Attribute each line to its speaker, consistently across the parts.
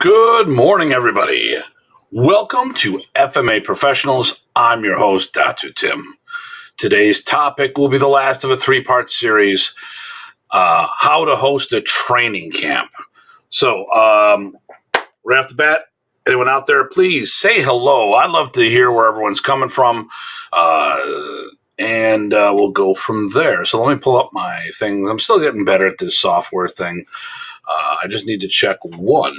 Speaker 1: Good morning, everybody. Welcome to FMA Professionals. I'm your host, Datu Tim. Today's topic will be the last of a three-part series, how to host a training camp. So, right off the bat, anyone out there, please say hello. I'd love to hear where everyone's coming from, and we'll go from there. So let me pull up my thing. I'm still getting better at this software thing. I just need to check one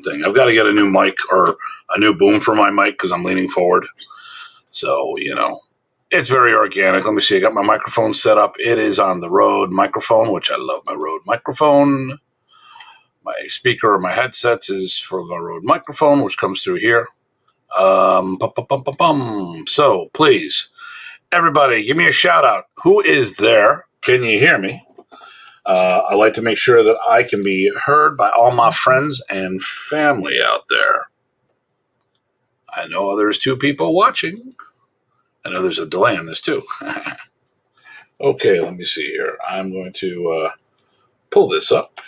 Speaker 1: thing. I've got to get a new mic or a new boom for my mic because I'm leaning forward. So, it's very organic. Let me see. I got my microphone set up. It is on the Rode microphone, which I love my Rode microphone. My speaker or my headsets is for the Rode microphone, which comes through here. So please, everybody, give me a shout out. Who is there? Can you hear me? I like to make sure that I can be heard by all my friends and family out there. I know there's two people watching. I know there's a delay on this too. Okay, let me see here. I'm going to pull this up,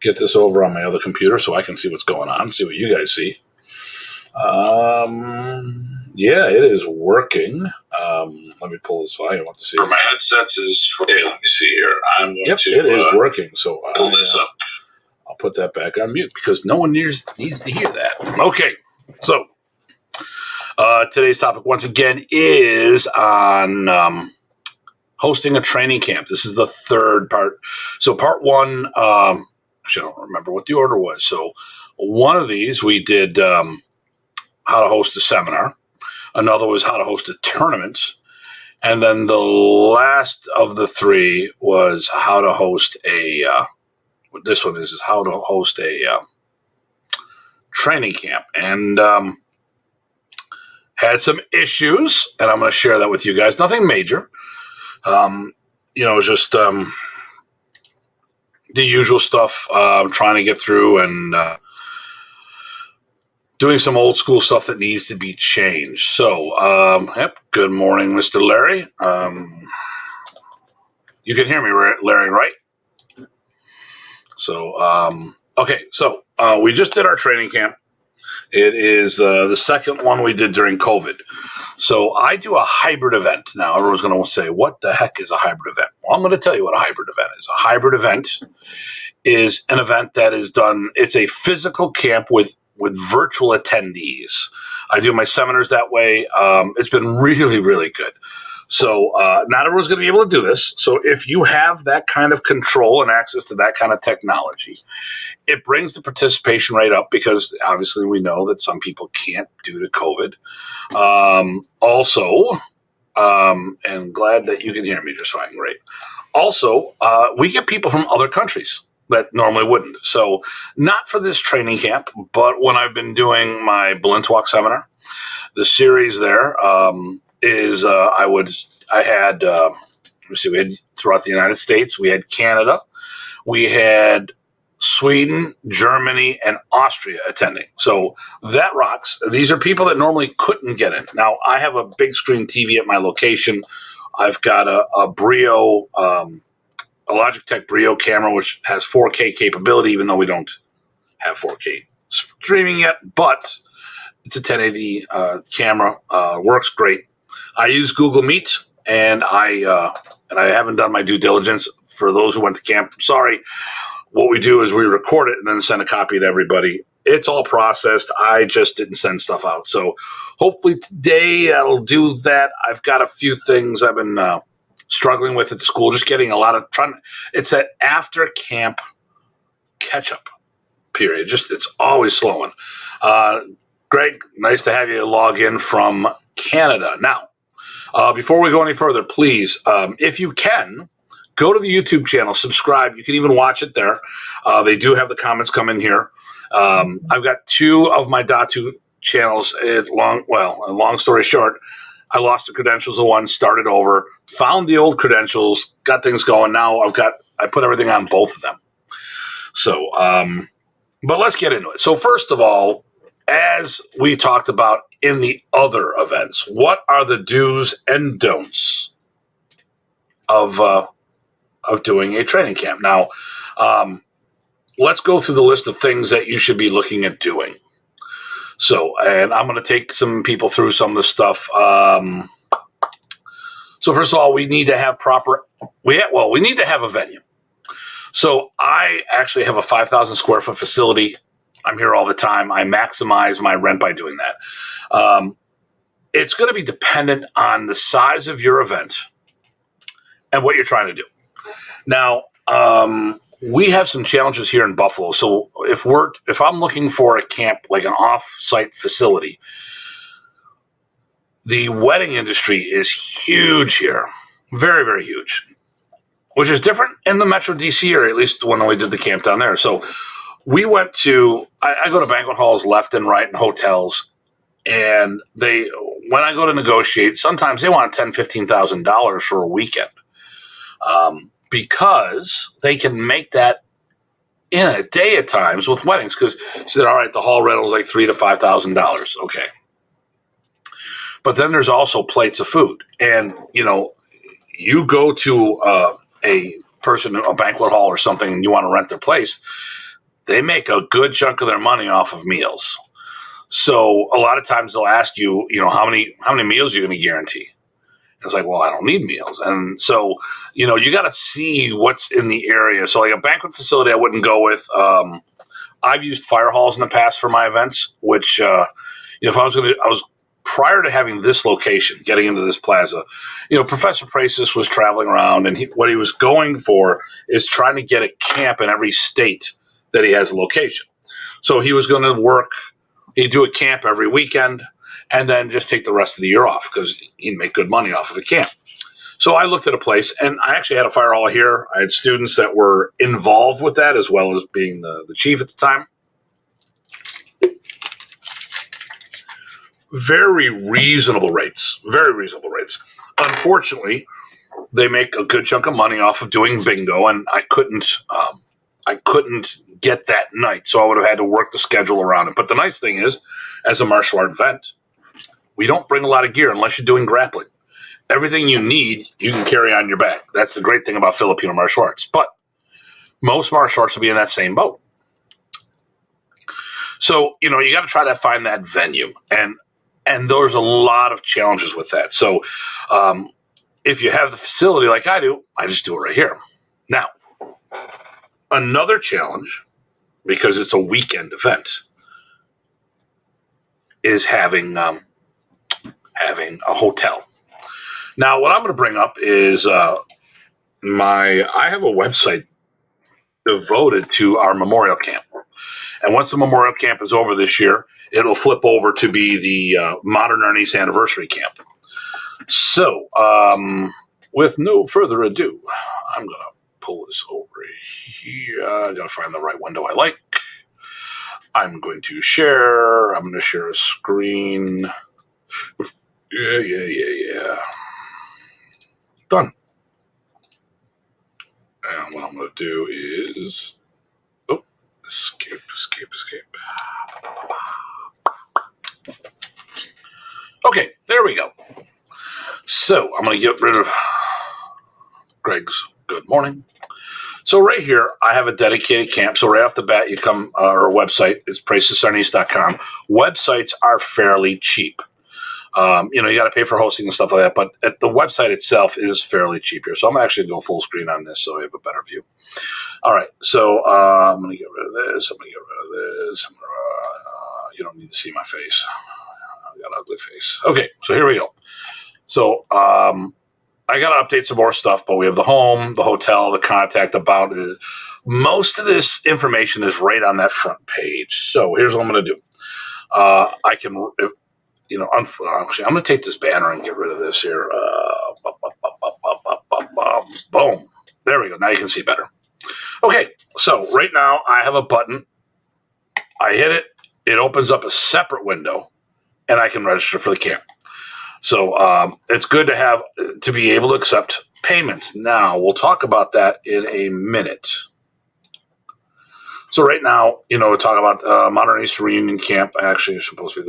Speaker 1: get this over on my other computer so I can see what's going on, see what you guys see. Yeah, it is working. Let me pull this volume up to see.
Speaker 2: My headsets is for. Hey, let me see here. I'm going to.
Speaker 1: It is working. So
Speaker 2: pull this up.
Speaker 1: I'll put that back on mute because no one needs to hear that. Okay, so today's topic once again is on hosting a training camp. This is the third part. So part one, actually I don't remember what the order was. So one of these we did how to host a seminar. Another was how to host a tournament. And then the last of the three was how to host what this one is how to host a training camp. And had some issues, and I'm going to share that with you guys. Nothing major. Just the usual stuff I'm trying to get through and doing some old school stuff that needs to be changed. So, good morning, Mr. Larry. You can hear me, Larry, right? So, okay. So, we just did our training camp. It is the second one we did during COVID. So I do a hybrid event. Now, everyone's going to say, what the heck is a hybrid event? Well, I'm going to tell you what a hybrid event is. A hybrid event is an event that is done, it's a physical camp with virtual attendees. I do my seminars that way. It's been really, really good. So not everyone's going to be able to do this. So if you have that kind of control and access to that kind of technology, it brings the participation rate up because obviously we know that some people can't due to COVID. And glad that you can hear me just fine. Great. Also, we get people from other countries that normally wouldn't. So not for this training camp, but when I've been doing my Balloon Walk seminar, the series there is we had throughout the United States, we had Canada, we had Sweden, Germany, and Austria attending. So that rocks. These are people that normally couldn't get in. Now, I have a big screen TV at my location. I've got a Brio, a Logitech Brio camera, which has 4K capability, even though we don't have 4K streaming yet, but it's a 1080 camera, works great. I use Google Meet, and I haven't done my due diligence. For those who went to camp, sorry. What we do is we record it and then send a copy to everybody. It's all processed. I just didn't send stuff out. So hopefully today I'll do that. I've got a few things I've been struggling with at school, just getting it's that after camp catch up period. It's always slowing. Greg, nice to have you log in from Canada. Now, before we go any further, please, if you can, go to the YouTube channel, subscribe. You can even watch it there. They do have the comments come in here. I've got two of my Datu channels. Long story short, I lost the credentials of one, started over, found the old credentials, got things going. Now I put everything on both of them. So, but let's get into it. So first of all, as we talked about in the other events, what are the do's and don'ts of doing a training camp? Now, let's go through the list of things that you should be looking at doing. So, and I'm going to take some people through some of the stuff. So first of all, we need to have we need to have a venue. So I actually have a 5,000 square foot facility. I'm here all the time. I maximize my rent by doing that. It's going to be dependent on the size of your event and what you're trying to do. Now, we have some challenges here in Buffalo. So if I'm looking for a camp, like an off-site facility, the wedding industry is huge here, very, very huge, which is different in the Metro DC area, at least when we did the camp down there. So we went to, I go to banquet halls left and right and hotels, and when I go to negotiate, sometimes they want $10,000, $15,000 for a weekend. Because they can make that in a day at times with weddings. Because you said, all right, the hall rental is like $3,000 to $5,000. Okay. But then there's also plates of food. And, you go to a banquet hall or something, and you want to rent their place, they make a good chunk of their money off of meals. So a lot of times they'll ask you, how many meals are you going to guarantee? It's like, well, I don't need meals. And so, you got to see what's in the area. So like a banquet facility, I wouldn't go with. I've used fire halls in the past for my events, which, if I was prior to having this location, getting into this plaza, Professor Prasis was traveling around, and what he was going for is trying to get a camp in every state that he has a location. So he was going to he'd do a camp every weekend, and then just take the rest of the year off because he'd make good money off of a camp. So I looked at a place, and I actually had a fire hall here. I had students that were involved with that as well as being the chief at the time. Very reasonable rates. Unfortunately, they make a good chunk of money off of doing bingo, and I couldn't get that night, so I would have had to work the schedule around it. But the nice thing is, as a martial art event, we don't bring a lot of gear unless you're doing grappling. Everything you need, you can carry on your back. That's the great thing about Filipino martial arts. But most martial arts will be in that same boat. So, you got to try to find that venue. And there's a lot of challenges with that. So if you have the facility like I do, I just do it right here. Now, another challenge, because it's a weekend event, is having a hotel. Now, what I'm going to bring up is I have a website devoted to our memorial camp. And once the memorial camp is over this year, it'll flip over to be the Modern Arnis Anniversary Camp. So, with no further ado, I'm going to pull this over here. I got to find the right window I like. I'm going to share. I'm going to share a screen. Yeah. Done. And what I'm going to do is, escape. Okay, there we go. So I'm going to get rid of Greg's good morning. So right here, I have a dedicated camp. So right off the bat, you come, our website is pracesarnis.com. Websites are fairly cheap. You got to pay for hosting and stuff like that, but the website itself is fairly cheap here. So I'm actually going to go full screen on this so I have a better view. All right, so I'm going to get rid of this. You don't need to see my face. I got an ugly face. Okay, so here we go. So I got to update some more stuff, but we have the home, the hotel, the contact, about. Most of this information is right on that front page. So here's what I'm going to do. I can, actually, I'm going to take this banner and get rid of this here. Boom. There we go. Now you can see better. Okay, so right now I have a button. I hit it. It opens up a separate window, and I can register for the camp. So it's good to be able to accept payments. Now, we'll talk about that in a minute. So right now, we'll talk about Modern East Reunion Camp. Actually, it's supposed to be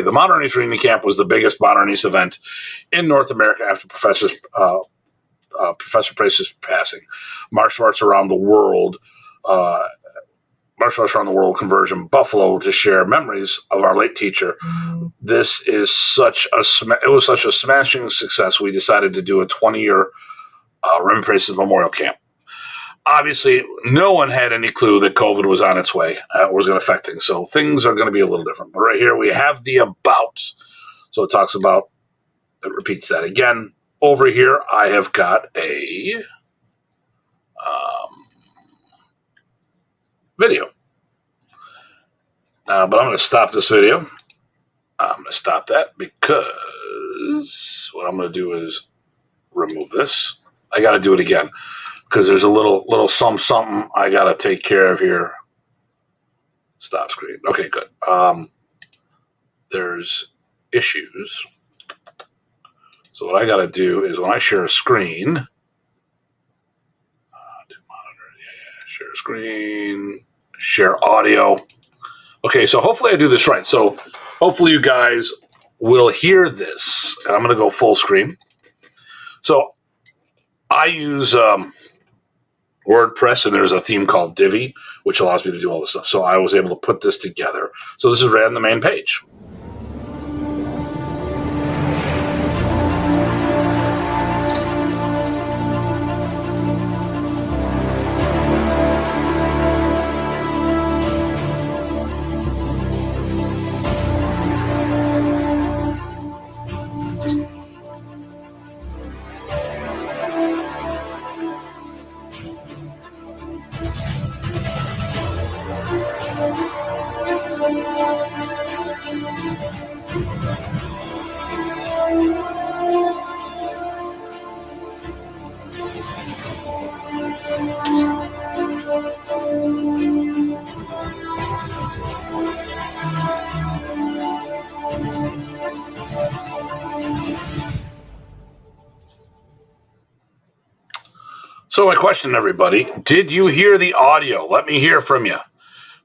Speaker 1: the Modern East Reunion Camp was the biggest Modern East event in North America after Professor Prace's passing. Martial arts around the world Martial Arts Around the World conversion, Buffalo, to share memories of our late teacher. This is it was such a smashing success. We decided to do a 20-year Remembrance Memorial Camp. Obviously, no one had any clue that COVID was on its way, was going to affect things. So things are going to be a little different. But right here, we have the about. So it talks about, it repeats that again. Over here, I have got a video. But I'm going to stop this video. I'm going to stop that because what I'm going to do is remove this. I got to do it again because there's a little something I got to take care of here. Stop screen. Okay, good. There's issues. So what I got to do is when I share a screen, share screen, share audio. Okay, so hopefully I do this right. So hopefully you guys will hear this. And I'm going to go full screen. So I use WordPress, and there's a theme called Divi, which allows me to do all this stuff. So I was able to put this together. So this is right on the main page. So my question, everybody, did you hear the audio? Let me hear from you.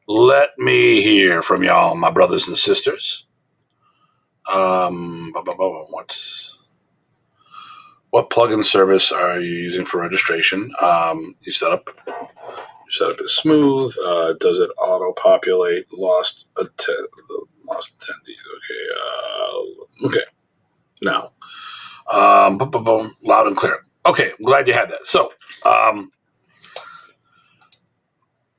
Speaker 1: Let me hear from y'all, my brothers and sisters. What plugin service are you using for registration? You set up is smooth. Does it auto-populate lost attendees? Okay. Now, loud and clear. Okay, I'm glad you had that. So,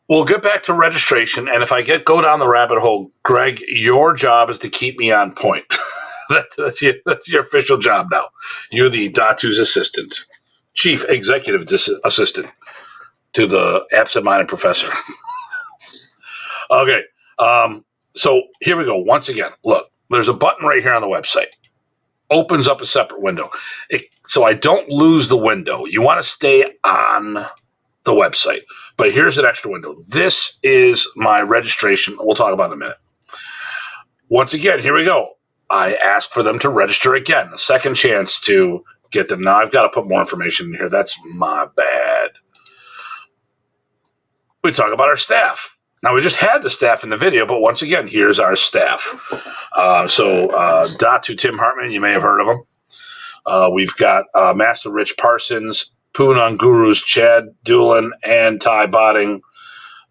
Speaker 1: we'll get back to registration, and if I go down the rabbit hole, Greg, your job is to keep me on point. That's your official job now. You're the Datu's assistant, chief executive assistant to the absent-minded professor. Okay, so here we go. Once again, look, there's a button right here on the website. Opens up a separate window. So I don't lose the window. You want to stay on the website. But here's an extra window. This is my registration. We'll talk about it in a minute. Once again, here we go. I asked for them to register again. A second chance to get them. Now I've got to put more information in here. That's my bad. We talk about our staff. Now, we just had the staff in the video, but once again, here's our staff. Datu Tim Hartman, you may have heard of him. We've got Master Rich Parsons, Poonang Gurus, Chad Doolin, and Ty Botting,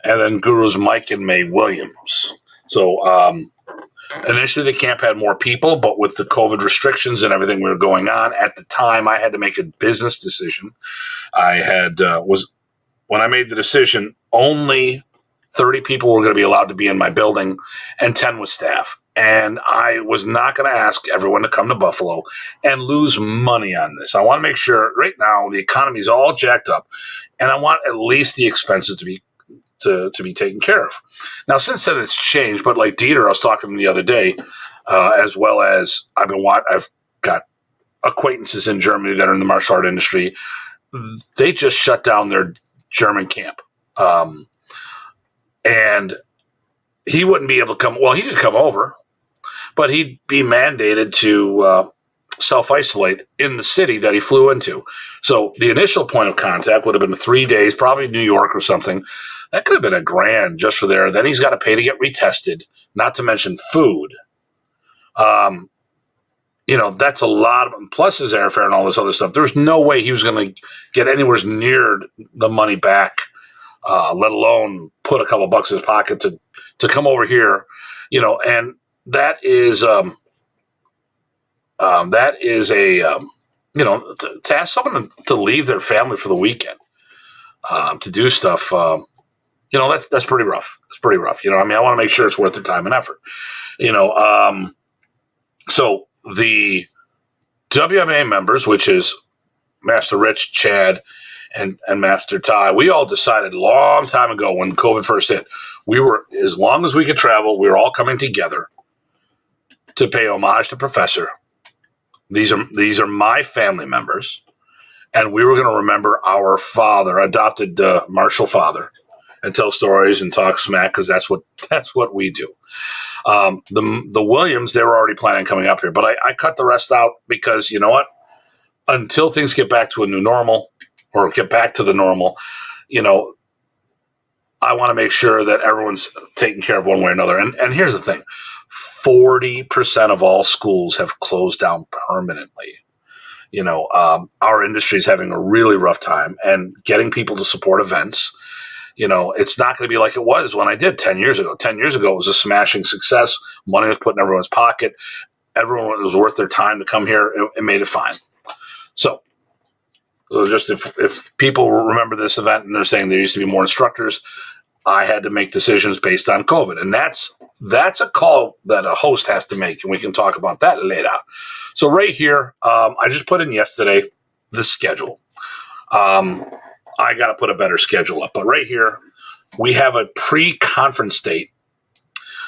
Speaker 1: and then Gurus Mike and May Williams. So initially, the camp had more people, but with the COVID restrictions and everything we were going on at the time, I had to make a business decision. When I made the decision, only 30 people were going to be allowed to be in my building, and 10 was staff. And I was not going to ask everyone to come to Buffalo and lose money on this. I want to make sure right now the economy is all jacked up, and I want at least the expenses to be taken care of. Now, since then it's changed, but like Dieter, I was talking to him the other day, as well as I've got acquaintances in Germany that are in the martial art industry. They just shut down their German camp. And he wouldn't be able to come. Well, he could come over, but he'd be mandated to self-isolate in the city that he flew into. So the initial point of contact would have been 3 days, probably New York or something. That could have been $1,000 just for there. Then he's got to pay to get retested, not to mention food. That's a lot of, plus his airfare and all this other stuff. There's no way he was going to get anywhere near the money back let alone put a couple bucks in his pocket to come over here, and that is to ask someone to leave their family for the weekend to do stuff. That's pretty rough. It's pretty rough. I want to make sure it's worth their time and effort. So the WMA members, which is Master Rich, Chad, and Master Ty, we all decided a long time ago when COVID first hit, as long as we could travel, we were all coming together to pay homage to Professor. These are my family members, and we were going to remember our father, adopted Marshall father, and tell stories and talk smack because that's what we do. The Williams, they were already planning on coming up here, but I cut the rest out because you know what? Until things get back to a new normal or get back to the normal, I want to make sure that everyone's taken care of one way or another. And here's the thing. 40% of all schools have closed down permanently. Our industry is having a really rough time, and getting people to support events, it's not going to be like it was when I did 10 years ago. 10 years ago, it was a smashing success. Money was put in everyone's pocket. Everyone, it was worth their time to come here. It made it fine. So just if people remember this event and they're saying there used to be more instructors, I had to make decisions based on COVID. And that's a call that a host has to make, and we can talk about that later. So right here, I just put in yesterday the schedule. I got to put a better schedule up. But right here, we have a pre-conference date.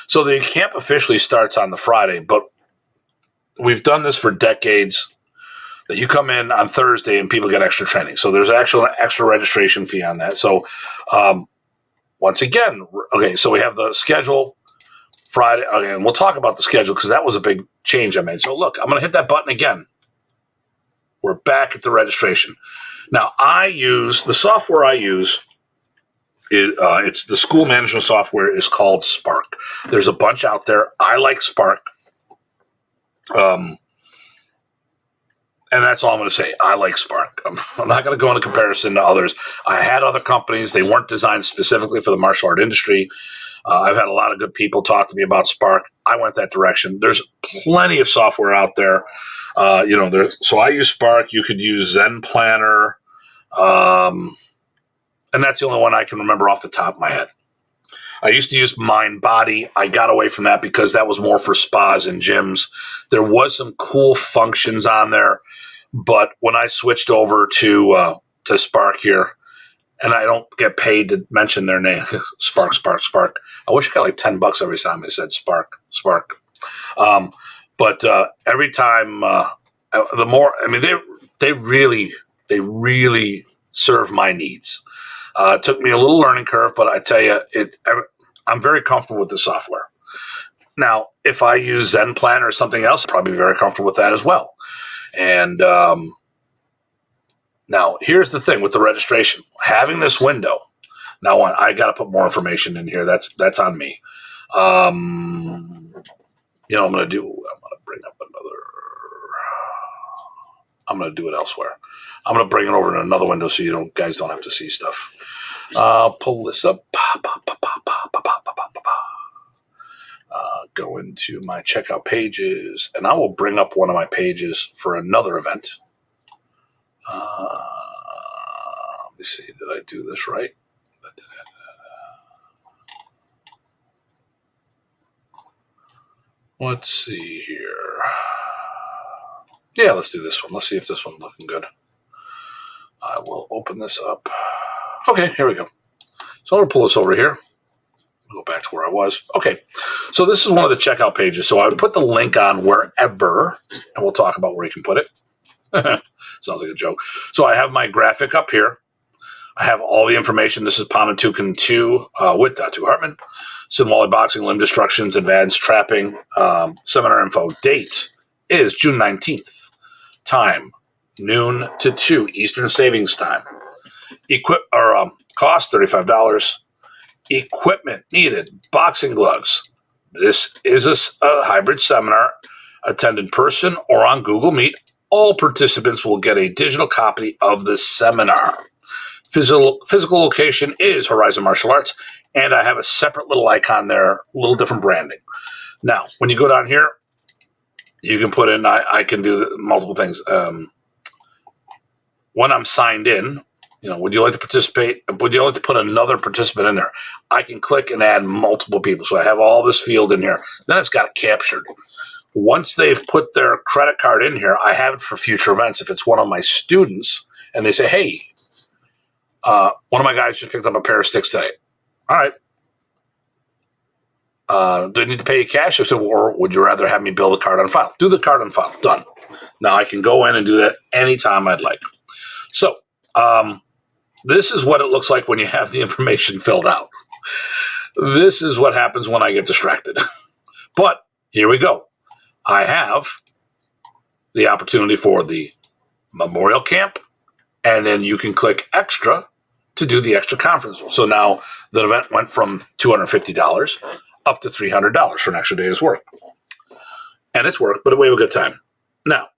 Speaker 1: So the camp officially starts on the Friday, but we've done this for decades, that you come in on Thursday and people get extra training. So there's actual extra registration fee on that. So once again, okay, so we have the schedule Friday. Okay, and we'll talk about the schedule because that was a big change I made. So look, I'm going to hit that button again. We're back at the registration. Now, the software I use is it's the school management software is called Spark. There's a bunch out there. I like Spark. And that's all I'm going to say. I like Spark. I'm not going to go into comparison to others. I had other companies. They weren't designed specifically for the martial art industry. I've had a lot of good people talk to me about Spark. I went that direction. There's plenty of software out there. So I use Spark. You could use Zen Planner. And that's the only one I can remember off the top of my head. I used to use Mind Body. I got away from that because that was more for spas and gyms. There was some cool functions on there, but when I switched over to Spark here, and I don't get paid to mention their name, Spark. I wish I got like $10 every time I said Spark. But every time, the more, they really serve my needs. It took me a little learning curve, but I tell you, I'm very comfortable with the software. Now, if I use Zen Plan or something else, I'll probably be very comfortable with that as well. And now, here's the thing with the registration. Having this window, now I got to put more information in here. That's on me. I'm going to bring up another. I'm going to do it elsewhere. I'm going to bring it over in another window so you guys don't have to see stuff. Pull this up. Go into my checkout pages, and I will bring up one of my pages for another event. Let me see. Did I do this right? Let's see here. Yeah, let's do this one. Let's see if this one's looking good. I will open this up. Okay, here we go. So I'm going to pull this over here. I'll go back to where I was. Okay, so this is one of the checkout pages. So I would put the link on wherever, and we'll talk about where you can put it. Sounds like a joke. So I have my graphic up here. I have all the information. This is Pontotoken 2 with Datu Hartman. Sinwali Boxing, Limb Destructions, Advanced Trapping, seminar info. Date is June 19th. Time, noon to 2 Eastern Savings Time. Cost $35. Equipment needed, boxing gloves. This is a hybrid seminar. Attend in person or on Google Meet. All participants will get a digital copy of the seminar. Physical location is Horizon Martial Arts, and I have a separate little icon there, a little different branding. Now, when you go down here, you can put in, I can do multiple things. When I'm signed in, would you like to participate? Would you like to put another participant in there? I can click and add multiple people. So I have all this field in here. Then it's got it captured. Once they've put their credit card in here, I have it for future events. If it's one of my students and they say, hey, one of my guys just picked up a pair of sticks today. All right. Do I need to pay you cash? I said, or would you rather have me build a card on file? Do the card on file. Done. Now I can go in and do that anytime I'd like. So this is what it looks like when you have the information filled out. This is what happens when I get distracted. But here we go. I have the opportunity for the memorial camp, and then you can click extra to do the extra conference. So now the event went from $250 up to $300 for an extra day's work. And it's work, but we have a good time. Now,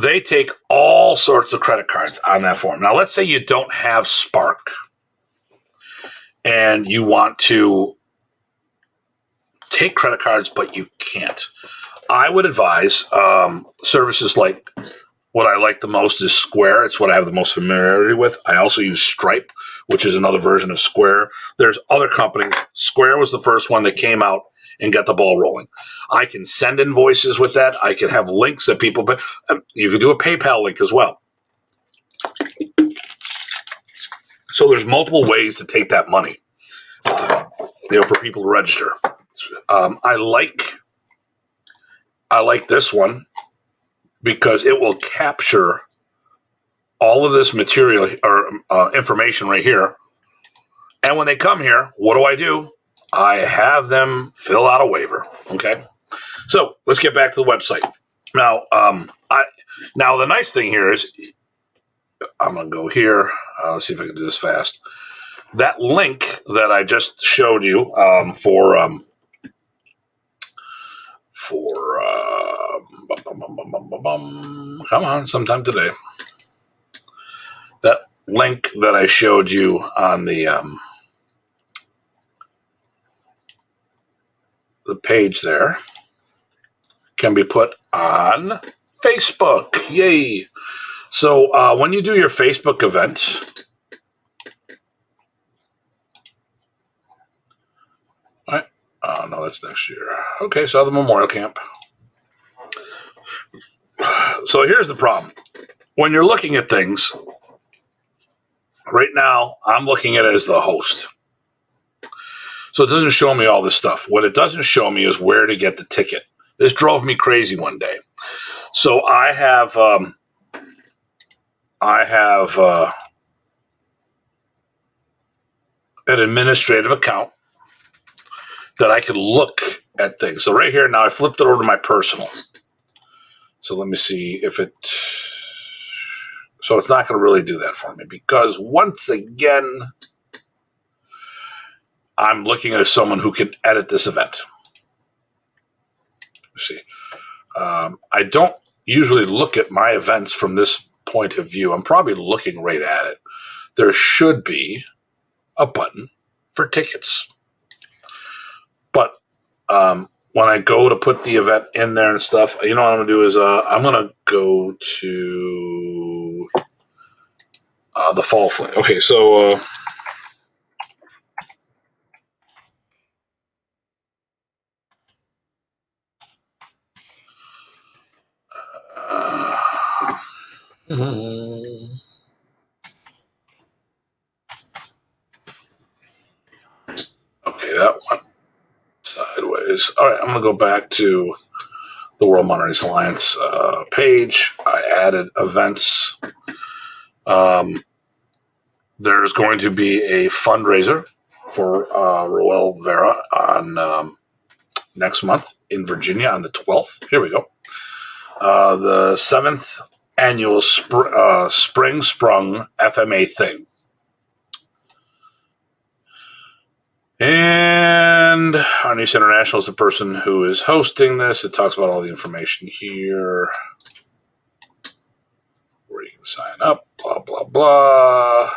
Speaker 1: they take all sorts of credit cards on that form. Now, let's say you don't have Spark and you want to take credit cards, but you can't. I would advise services like what I like the most is Square. It's what I have the most familiarity with. I also use Stripe, which is another version of Square. There's other companies. Square was the first one that came out and got the ball rolling. I can send invoices with that. I can have links that people, but you can do a PayPal link as well. So there's multiple ways to take that money, for people to register. I like this one because it will capture all of this material or information right here. And when they come here, what do? I have them fill out a waiver. Okay. So let's get back to the website. Now, now the nice thing here is I'm going to go here. Let's see if I can do this fast. That link that I just showed you for come on, sometime today. That link that I showed you on the page there can be put on Facebook. Yay. So when you do your Facebook event, oh, no, that's next year. Okay, so the memorial camp. So here's the problem. When you're looking at things, right now, I'm looking at it as the host. So it doesn't show me all this stuff. What it doesn't show me is where to get the ticket. This drove me crazy one day. So I have an administrative account that I can look at things. So right here, now I flipped it over to my personal. So let me see if it, so it's not going to really do that for me because once again, I'm looking at someone who can edit this event. Let's see. I don't usually look at my events from this point of view. I'm probably looking right at it. There should be a button for tickets. But when I go to put the event in there and stuff, what I'm going to do is I'm going to go to the fall flight. Okay, so okay, that went sideways. All right, I'm going to go back to the World Monitors Alliance page. I added events. There's going to be a fundraiser for Roel Vera on next month in Virginia on the 12th. Here we go. The 7th annual Spring Sprung FMA thing. And Arnis International is the person who is hosting this. It talks about all the information here. Sign up, blah, blah, blah.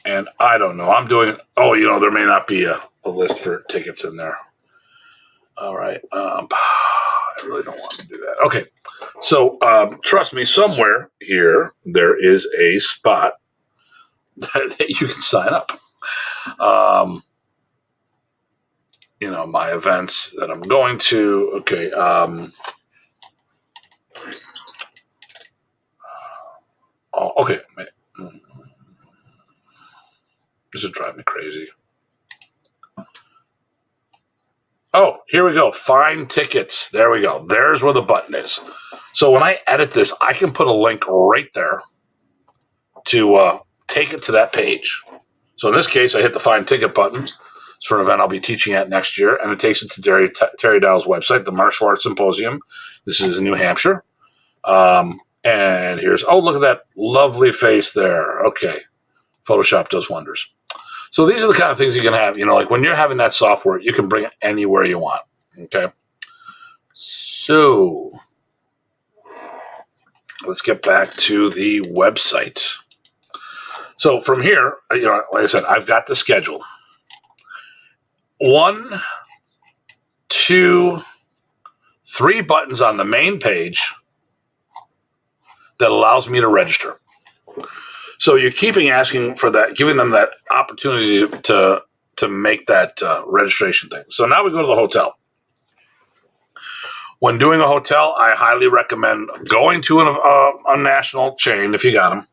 Speaker 1: And I don't know. I'm doing, there may not be a list for tickets in there. All right. I really don't want to do that. Okay. So trust me, somewhere here, there is a spot that you can sign up. My events that I'm going to. Okay. Okay. This is driving me crazy. Oh, here we go. Find tickets. There we go. There's where the button is. So when I edit this, I can put a link right there to take it to that page. So in this case, I hit the find ticket button. It's for an event I'll be teaching at next year, and it takes it to Terry Dowell's website, the Martial Arts Symposium. This is in New Hampshire. And here's, look at that lovely face there. Okay. Photoshop does wonders. So these are the kind of things you can have, like when you're having that software, you can bring it anywhere you want. Okay. So let's get back to the website. So from here, like I said, I've got the schedule. 1, 2, 3 buttons on the main page that allows me to register. So you're keeping asking for that, giving them that opportunity to make that registration thing. So now we go to the hotel. When doing a hotel, I highly recommend going to a national chain if you got them.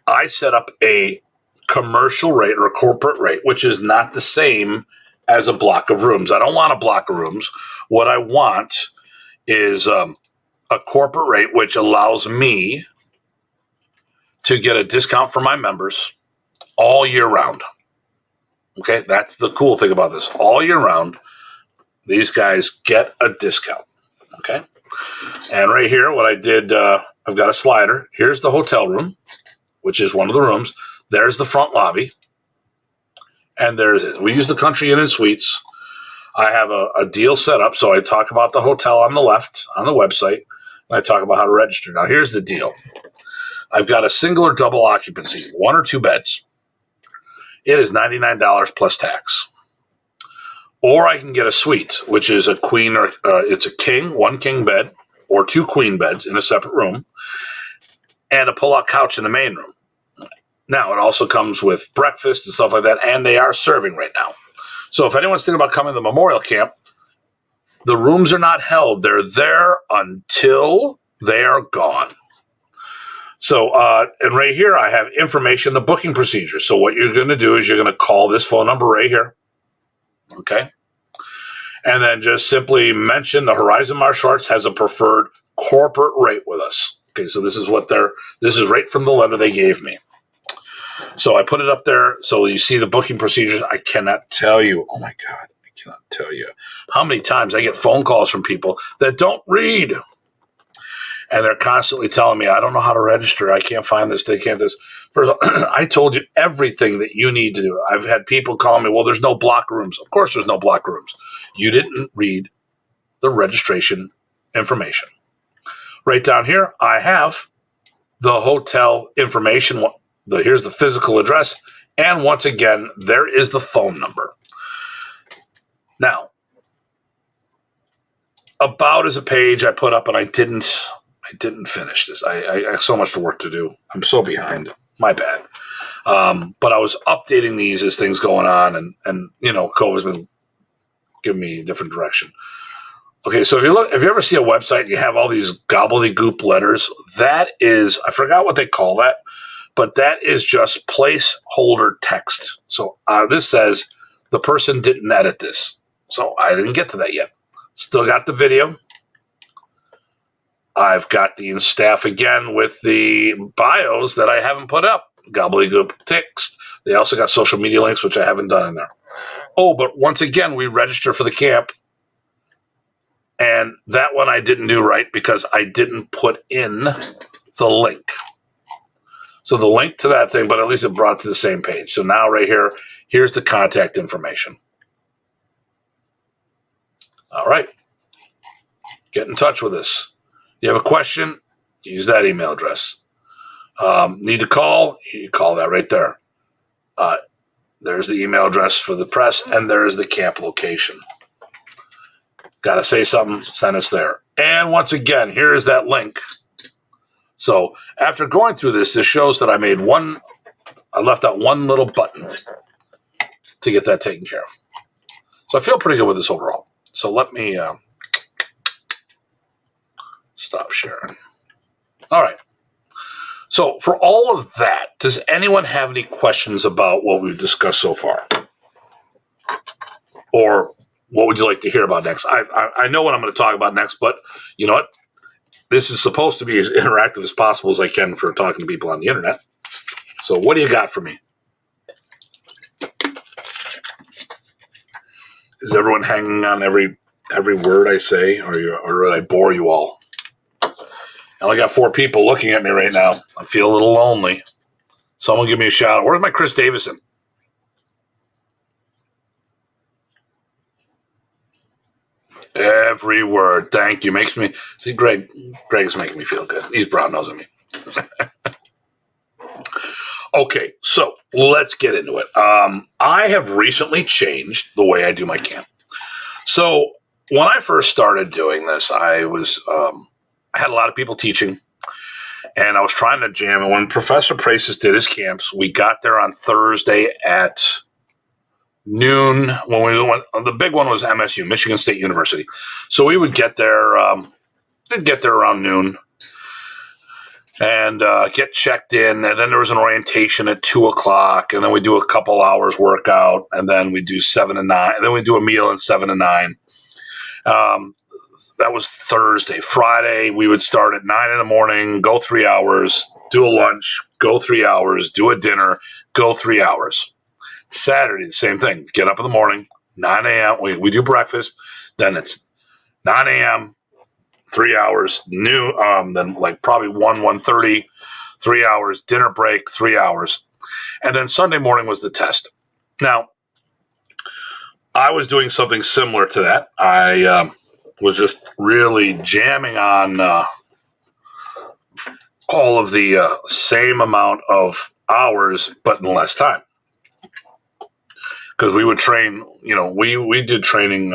Speaker 1: I set up a commercial rate or a corporate rate, which is not the same as a block of rooms. I don't want a block of rooms. What I want is a corporate rate, which allows me to get a discount for my members all year round. Okay, that's the cool thing about this. All year round, these guys get a discount. Okay, and right here, what I did, I've got a slider. Here's the hotel room, which is one of the rooms. There's the front lobby. And we use the Country Inn and Suites. I have a deal set up. So I talk about the hotel on the left on the website. And I talk about how to register. Now, here's the deal. I've got a single or double occupancy, 1 or 2 beds. It is $99 plus tax. Or I can get a suite, which is a queen or it's a king, 1 king bed, or 2 queen beds in a separate room, and a pull-out couch in the main room. Now, it also comes with breakfast and stuff like that, and they are serving right now. So if anyone's thinking about coming to the memorial camp, the rooms are not held. They're there until they are gone. So, and right here, I have information, the booking procedure. So what you're going to do is you're going to call this phone number right here. Okay. And then just simply mention the Horizon Martial Arts has a preferred corporate rate with us. Okay. So this is this is right from the letter they gave me. So I put it up there. So you see the booking procedures. I cannot tell you. Oh my God. I cannot tell you how many times I get phone calls from people that don't read. And they're constantly telling me, I don't know how to register. I can't find this. They can't this. First of all, I told you everything that you need to do. I've had people call me, well, there's no block rooms. Of course there's no block rooms. You didn't read the registration information. Right down here, I have the hotel information. Here's the physical address. And once again, there is the phone number. Now, about is a page I put up and I didn't finish this. I have so much work to do. I'm so behind. My bad. But I was updating these as things going on, and COVID's been giving me a different direction. Okay, so if you ever see a website and you have all these gobbledygook letters, that is, I forgot what they call that, but that is just placeholder text. So this says the person didn't edit this. So I didn't get to that yet. Still got the video. I've got the staff again with the bios that I haven't put up. Gobbledygook text. They also got social media links, which I haven't done in there. Oh, but once again, we register for the camp. And that one I didn't do right because I didn't put in the link. So the link to that thing, but at least it brought to the same page. So now right here, here's the contact information. All right. Get in touch with us. You have a question, use that email address. Need to call, you call that right there. There's the email address for the press, and there's the camp location. Got to say something, send us there. And once again, here is that link. So after going through this shows that I left out one little button to get that taken care of. So I feel pretty good with this overall. So let me stop sharing. All right. So for all of that, does anyone have any questions about what we've discussed so far? Or what would you like to hear about next? I know what I'm going to talk about next, but you know what? This is supposed to be as interactive as possible as I can for talking to people on the internet. So what do you got for me? Is everyone hanging on every word I say, or did I bore you all? I only got 4 people looking at me right now. I feel a little lonely. Someone give me a shout out. Where's my Chris Davison? Every word. Thank you. Makes me see Greg's making me feel good. He's brown nosing me. Okay, so let's get into it. I have recently changed the way I do my camp. So when I first started doing this, I had a lot of people teaching, and I was trying to jam. And when Professor Praces did his camps, we got there on Thursday at noon. When we went, the big one was MSU, Michigan State University. So we would get there. We'd get there around noon and get checked in. And then there was an orientation at 2:00, and then we do a couple hours workout, and then we do 7 to 9, and then we do a meal at 7 to 9. That was Thursday. Friday, we would start at 9 in the morning, go 3 hours, do a lunch, go 3 hours, do a dinner, go 3 hours. Saturday, the same thing. Get up in the morning, 9 a.m. We do breakfast. Then it's 9 a.m., 3 hours, then like probably 1:30, 3 hours, dinner break, 3 hours. And then Sunday morning was the test. Now, I was doing something similar to that. I was just really jamming on all of the same amount of hours, but in less time. Because we would train, we did training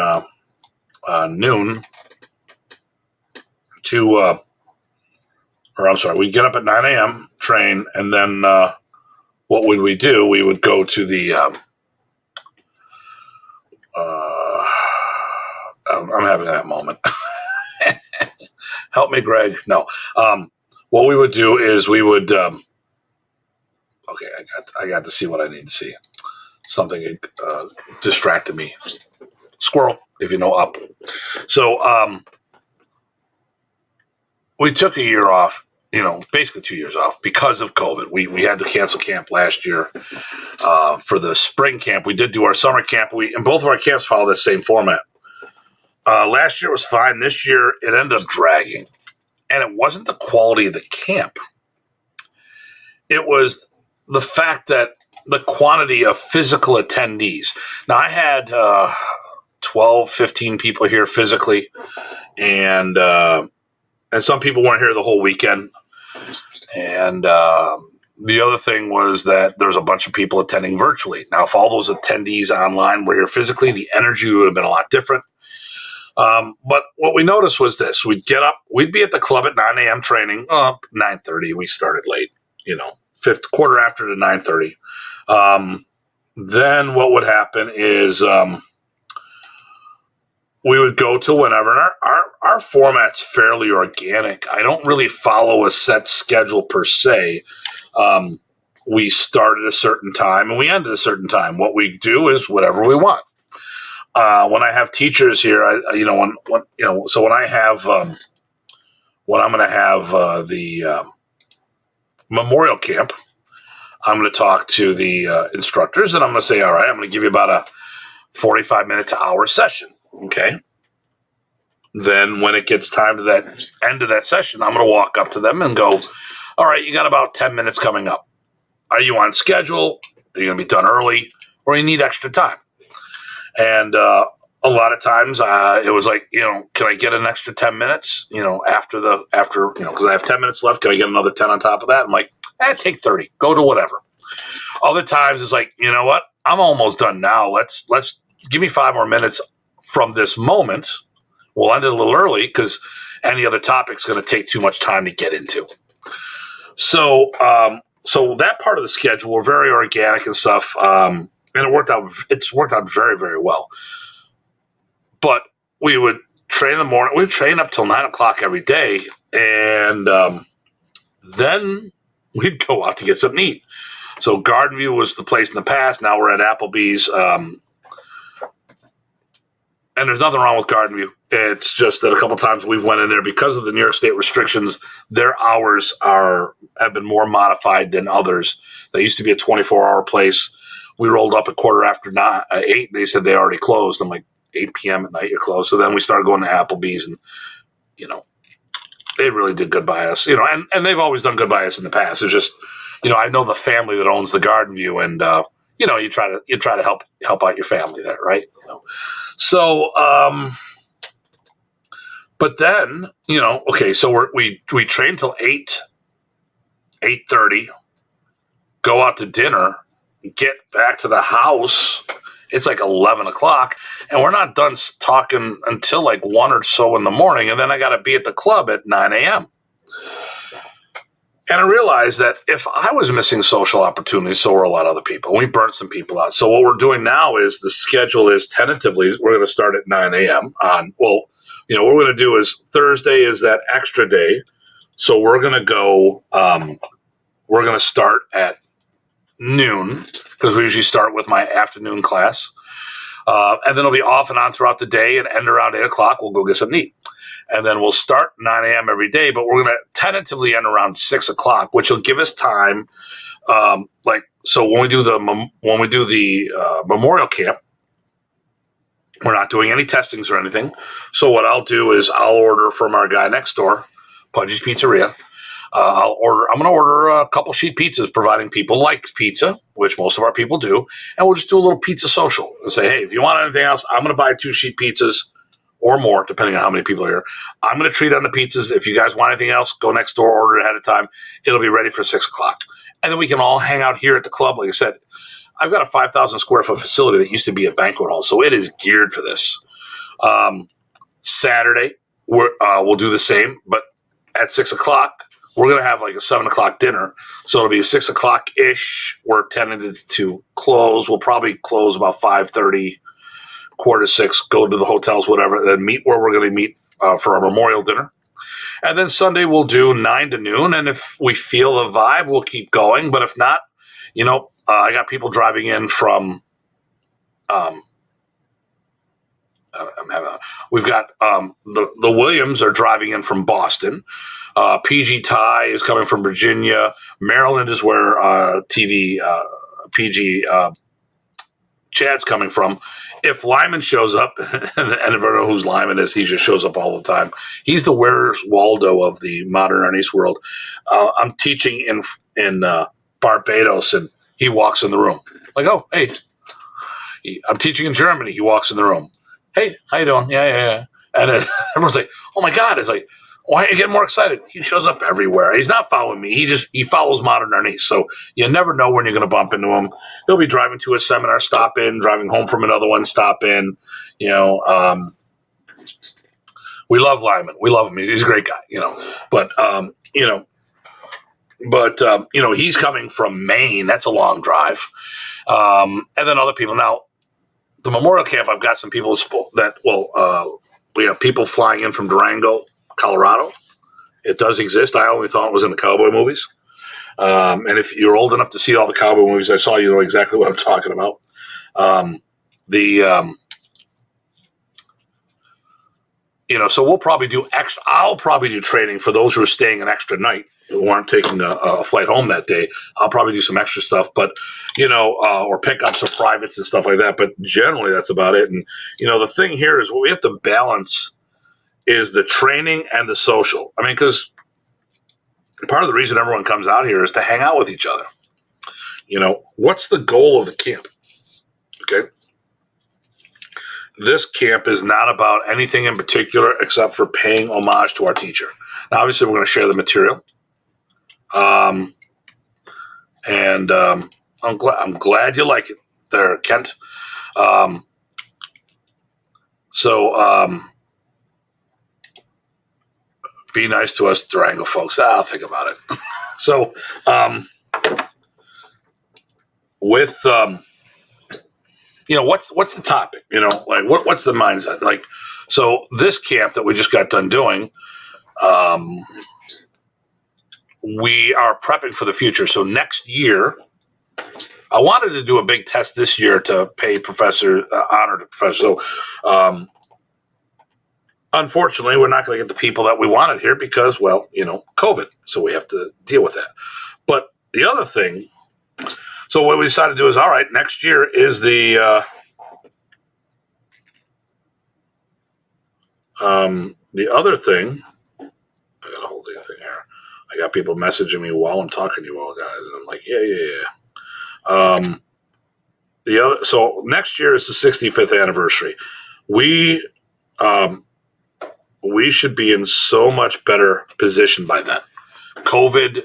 Speaker 1: noon to, we'd get up at 9 a.m., train, and then what would we do? We would go to the, I'm having that moment. Help me, Greg. No. What we would do is we would, okay, I got to see what I need to see. Something distracted me. Squirrel, if you know up. So we took a year off, basically 2 years off because of COVID. We had to cancel camp last year for the spring camp. We did do our summer camp. And both of our camps follow the same format. Last year was fine. This year it ended up dragging. And it wasn't the quality of the camp. It was the fact that the quantity of physical attendees. Now, I had 12, 15 people here physically, and some people weren't here the whole weekend. And the other thing was that there's a bunch of people attending virtually. Now, if all those attendees online were here physically, the energy would have been a lot different. But what we noticed was this. We'd get up. We'd be at the club at 9 a.m. training. 9:30. We started late, quarter after to 9:30. Then what would happen is we would go to whenever. And our format's fairly organic. I don't really follow a set schedule per se. We start at a certain time and we end at a certain time. What we do is whatever we want. When I have teachers here, so when I have, when I'm going to have the memorial camp, I'm going to talk to the instructors and I'm going to say, all right, I'm going to give you about a 45-minute to hour session. Okay. Then when it gets time to that end of that session, I'm going to walk up to them and go, all right, you got about 10 minutes coming up. Are you on schedule? Are you going to be done early or you need extra time? And a lot of times it was like, can I get an extra 10 minutes, after, because I have 10 minutes left. Can I get another 10 on top of that? I'm like, take 30, go to whatever. Other times it's like, you know what? I'm almost done now. Let's give me 5 more minutes from this moment. We'll end it a little early because any other topic's going to take too much time to get into. So that part of the schedule were very organic and stuff. And it's worked out very, very well. But we would train in the morning. We'd train up till 9 o'clock every day. And then we'd go out to get something to eat. So Garden View was the place in the past. Now we're at Applebee's. And there's nothing wrong with Garden View. It's just that a couple times we've went in there because of the New York State restrictions. Their hours have been more modified than others. They used to be a 24-hour place. We rolled up at 8:15. They said they already closed. I'm like, 8 p.m. at night, you're closed. So then we started going to Applebee's, and they really did good by us. And they've always done good by us in the past. It's just, I know the family that owns the Garden View, and you try to help out your family there, right? So, but then, okay, so we train till 8:30, go out to dinner, get back to the house. It's like 11 o'clock, and we're not done talking until like 1 or so in the morning, and then I got to be at the club at 9 a.m. And I realized that if I was missing social opportunities, so were a lot of other people. We burnt some people out. So what we're doing now is the schedule is tentatively, we're going to start at 9 a.m. what we're going to do is Thursday is that extra day. So we're going to go, we're going to start at noon because we usually start with my afternoon class. And then it'll be off and on throughout the day and end around 8 o'clock. We'll go get something to eat. And then we'll start 9 a.m. every day, but we're going to tentatively end around 6 o'clock, which will give us time. So when we do the memorial camp, we're not doing any testings or anything. So what I'll do is I'll order from our guy next door, Pudgy's Pizzeria. I'm going to order a couple sheet pizzas, providing people like pizza, which most of our people do. And we'll just do a little pizza social and say, hey, if you want anything else, I'm going to buy 2 sheet pizzas or more, depending on how many people are here. I'm going to treat on the pizzas. If you guys want anything else, go next door, order ahead of time. It'll be ready for 6 o'clock. And then we can all hang out here at the club. Like I said, I've got a 5,000 square foot facility that used to be a banquet hall, so it is geared for this. Saturday, we'll do the same, but at 6 o'clock, we're going to have like a 7 o'clock dinner. So it'll be 6 o'clock-ish. We're tentative to close. We'll probably close about 5:30, 5:45, go to the hotels, whatever, then meet where we're going to meet for our memorial dinner. And then Sunday we'll do 9 to noon. And if we feel the vibe, we'll keep going. But if not, I got people driving in from, we've got the Williams are driving in from Boston. PG Ty is coming from Virginia. Maryland is where PG Chad's coming from. If Lyman shows up, and I never know whose Lyman is, he just shows up all the time. He's the Where's Waldo of the modern Arnis world. I'm teaching in Barbados, and he walks in the room. Like, oh, hey. I'm teaching in Germany. He walks in the room. Hey, how you doing? Yeah. And everyone's like, oh, my God. It's like, why are you getting more excited? He shows up everywhere. He's not following me. He follows modern Arnis. So you never know when you're going to bump into him. He'll be driving to a seminar, stop in, driving home from another one, stop in. We love Lyman. We love him. He's a great guy, But he's coming from Maine. That's a long drive. And then other people. Now, the memorial camp, I've got some people we have people flying in from Durango, Colorado. It does exist. I only thought it was in the cowboy movies. And if you're old enough to see all the cowboy movies I saw, you know exactly what I'm talking about. So we'll probably do extra. I'll probably do training for those who are staying an extra night who aren't taking a flight home that day. I'll probably do some extra stuff, but or pickups or privates and stuff like that. But generally, that's about it. And the thing here is what we have to balance is the training and the social. I mean, because part of the reason everyone comes out here is to hang out with each other. What's the goal of the camp? Okay. this camp is not about anything in particular except for paying homage to our teacher. Now, obviously, we're going to share the material. I'm glad you like it there, Kent. Be nice to us, Durango folks. I'll think about it. So, what's the topic? What's the mindset? Like, so this camp that we just got done doing, we are prepping for the future. So next year, I wanted to do a big test this year to pay honor to professor. So, unfortunately, we're not going to get the people that we wanted here because, COVID. So we have to deal with that. But the other thing, so what we decided to do is, all right, next year is the other thing. I got a whole thing here. I got people messaging me while I'm talking to you all, guys. And I'm like, yeah. So next year is the 65th anniversary. We should be in so much better position by then. COVID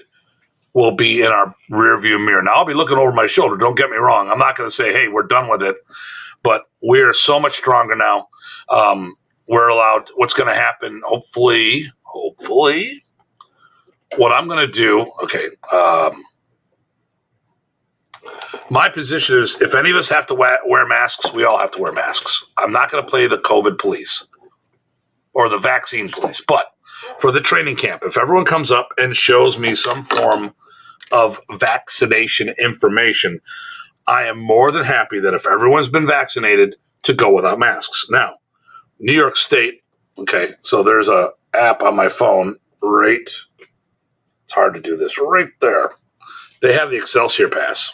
Speaker 1: will be in our rearview mirror. Now, I'll be looking over my shoulder. Don't get me wrong. I'm not going to say, hey, we're done with it. But we're so much stronger now. We're allowed. What's going to happen, hopefully, what I'm going to do, okay, my position is if any of us have to wear masks, we all have to wear masks. I'm not going to play the COVID police or the vaccine police. But for the training camp, if everyone comes up and shows me some form of vaccination information, I am more than happy that if everyone's been vaccinated to go without masks. Now, New York State, okay, so there's a app on my phone it's hard to do this, right there. They have the Excelsior Pass.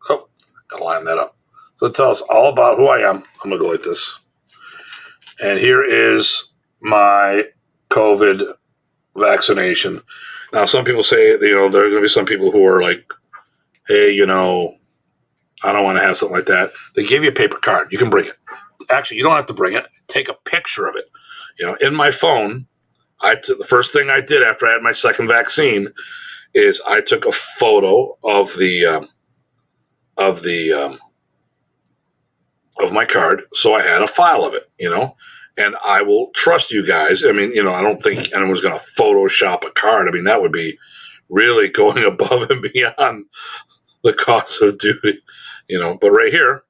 Speaker 1: Oh, gotta line that up. So it tells us all about who I am. I'm gonna go like this. And here is my COVID vaccination. Now, some people say, there are going to be some people who are like, hey, I don't want to have something like that. They give you a paper card. You can bring it. Actually, you don't have to bring it. Take a picture of it. In my phone, the first thing I did after I had my second vaccine is I took a photo of my card, so I had a file of it, and I will trust you guys. I mean, I don't think anyone's going to Photoshop a card. I mean, that would be really going above and beyond the cost of duty, But right here,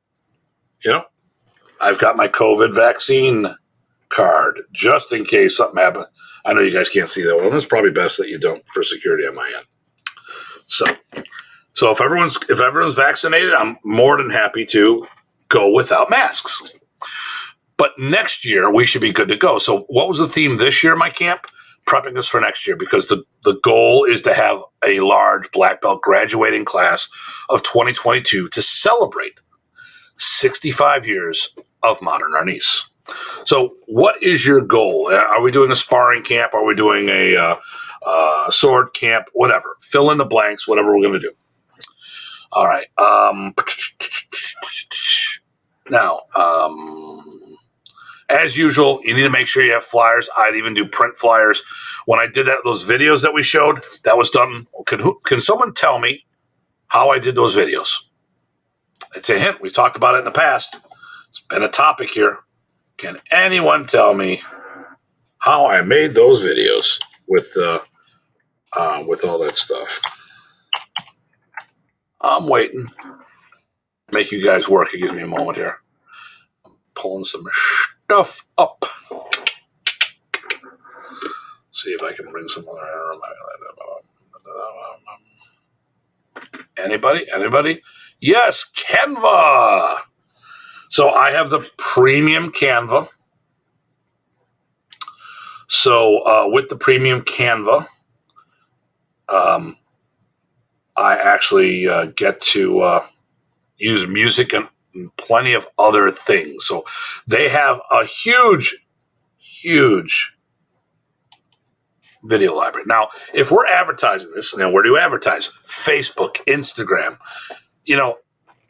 Speaker 1: I've got my COVID vaccine card just in case something happens. I know you guys can't see that one. It's probably best that you don't for security on my end. So if everyone's vaccinated, I'm more than happy to go without masks. But next year, we should be good to go. So what was the theme this year, my camp? Prepping us for next year, because the goal is to have a large black belt graduating class of 2022 to celebrate 65 years of modern Arnis. So what is your goal? Are we doing a sparring camp? Are we doing a sword camp? Whatever. Fill in the blanks, whatever we're going to do. All right. Now, as usual, you need to make sure you have flyers. I'd even do print flyers. When I did those videos that we showed, that was done. Can someone tell me how I did those videos? It's a hint. We've talked about it in the past. It's been a topic here. Can anyone tell me how I made those videos with all that stuff? I'm waiting. Make you guys work. It gives me a moment here. I'm pulling some stuff up. See if I can bring some other. Anybody? Yes, Canva. So I have the premium Canva. So with the premium Canva, I actually get to use music and plenty of other things. So they have a huge video library. Now, if we're advertising this, now where do you advertise? Facebook, Instagram,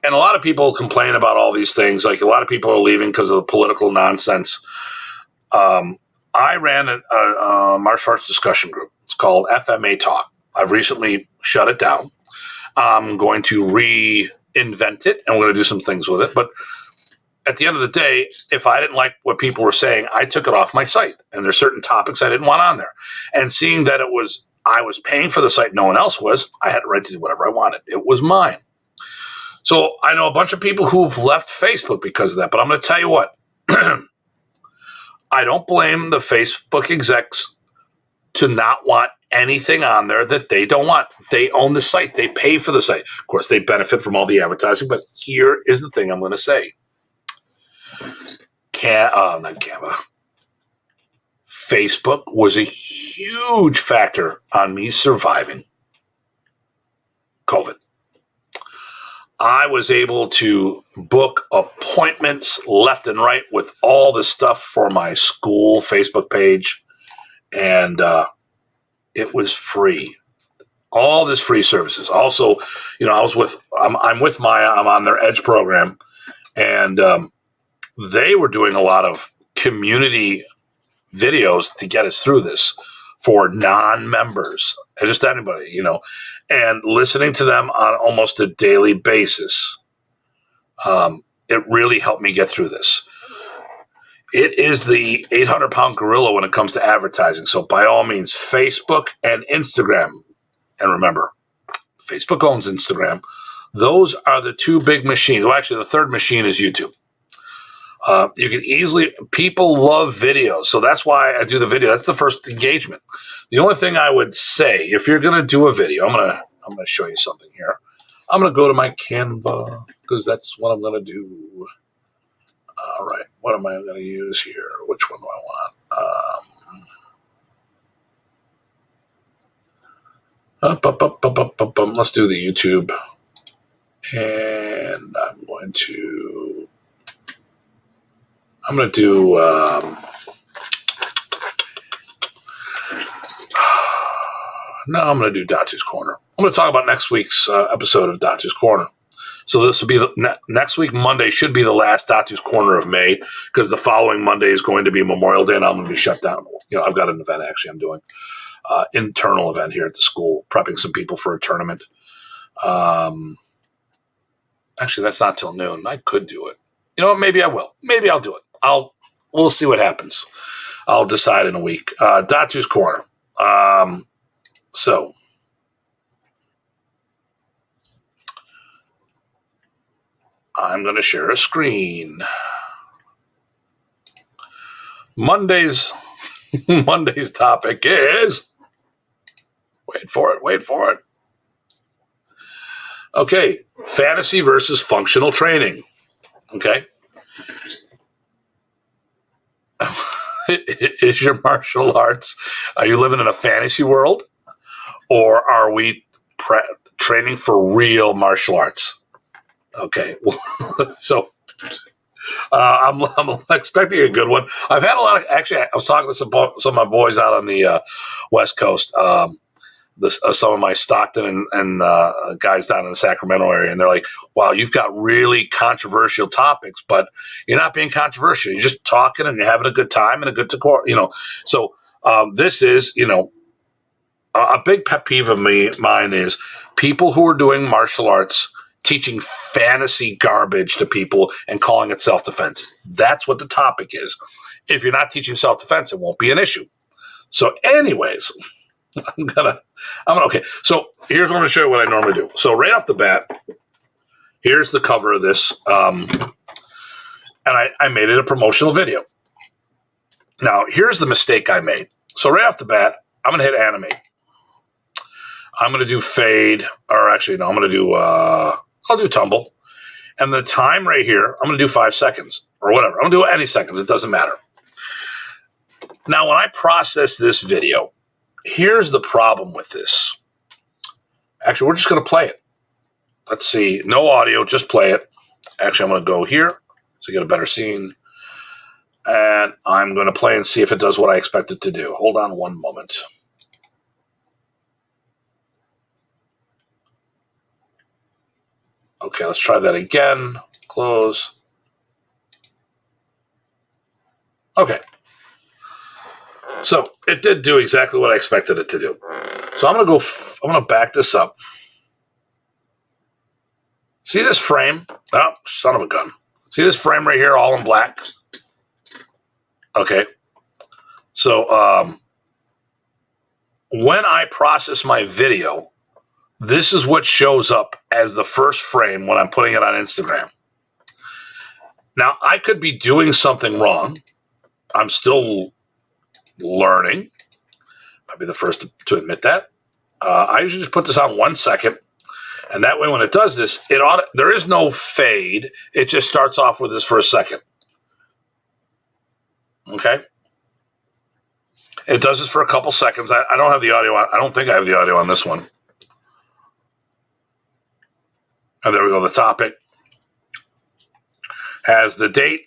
Speaker 1: And a lot of people complain about all these things. Like a lot of people are leaving because of the political nonsense. I ran a martial arts discussion group. It's called FMA Talk. I've recently shut it down. I'm going to reinvent it, and we're going to do some things with it. But at the end of the day, if I didn't like what people were saying, I took it off my site. And there's certain topics I didn't want on there. And seeing that I was paying for the site, no one else was, I had the right to do whatever I wanted. It was mine. So I know a bunch of people who've left Facebook because of that. But I'm going to tell you what. I don't blame the Facebook execs to not want anything on there that they don't want. They own the site. They pay for the site. Of course, they benefit from all the advertising, but here is the thing I'm going to say. Not Canva. Facebook was a huge factor on me surviving COVID. I was able to book appointments left and right with all the stuff for my school Facebook page, and it was free. All this free services. Also, I'm on their Edge program, and they were doing a lot of community videos to get us through this for non-members and just anybody, and listening to them on almost a daily basis. It really helped me get through this. It is the 800-pound gorilla when it comes to advertising. So by all means, Facebook and Instagram. And remember, Facebook owns Instagram. Those are the two big machines. Well, actually, the third machine is YouTube. People love videos. So that's why I do the video. That's the first engagement. The only thing I would say, if you're going to do a video, I'm going to show you something here. I'm going to go to my Canva because that's what I'm going to do. All right. What am I going to use here? Which one do I want? Let's do the YouTube. And I'm going to do I'm going to do Datu's Corner. I'm going to talk about next week's episode of Datu's Corner. So this will be next week. Monday should be the last Datu's Corner of May because the following Monday is going to be Memorial Day and I'm going to be shut down. I've got an event actually I'm doing, internal event here at the school, prepping some people for a tournament. Actually, that's not till noon. I could do it. Maybe I will. Maybe I'll do it. We'll see what happens. I'll decide in a week. Datu's Corner. So I'm going to share a screen. Monday's topic is, wait for it. Okay, fantasy versus functional training. Okay. Is your martial arts, are you living in a fantasy world or are we training for real martial arts? Okay. So I'm expecting a good one. I've had a lot of, actually, I was talking to some of my boys out on the West Coast, some of my Stockton and guys down in the Sacramento area, and they're like, wow, you've got really controversial topics, but you're not being controversial. You're just talking and you're having a good time and a good decor, So this is, a big pet peeve of mine is people who are doing martial arts teaching fantasy garbage to people and calling it self-defense. That's what the topic is. If you're not teaching self-defense, it won't be an issue. So anyways, okay. So here's what I'm going to show you what I normally do. So right off the bat, here's the cover of this. And I made it a promotional video. Now, here's the mistake I made. So right off the bat, I'm going to hit animate. I'm going to do fade, or actually, no, I'm going to do, I'll do tumble. And the time right here, I'm going to do 5 seconds or whatever. I'm going to do any seconds. It doesn't matter. Now, when I process this video, here's the problem with this. Actually, we're just going to play it. Let's see. No audio, just play it. Actually, I'm going to go here so you get a better scene. And I'm going to play and see if it does what I expect it to do. Hold on one moment. Okay, let's try that again. Close. Okay. So it did do exactly what I expected it to do. So I'm going to back this up. See this frame? Oh, son of a gun. See this frame right here, all in black? Okay. So when I process my video, this is what shows up as the first frame when I'm putting it on Instagram. Now, I could be doing something wrong. I'm still learning. I'll be the first to admit that. I usually just put this on 1 second. And that way, when it does this, there is no fade. It just starts off with this for a second. Okay? It does this for a couple seconds. I don't have the audio on. I don't think I have the audio on this one. And there we go. The topic has the date.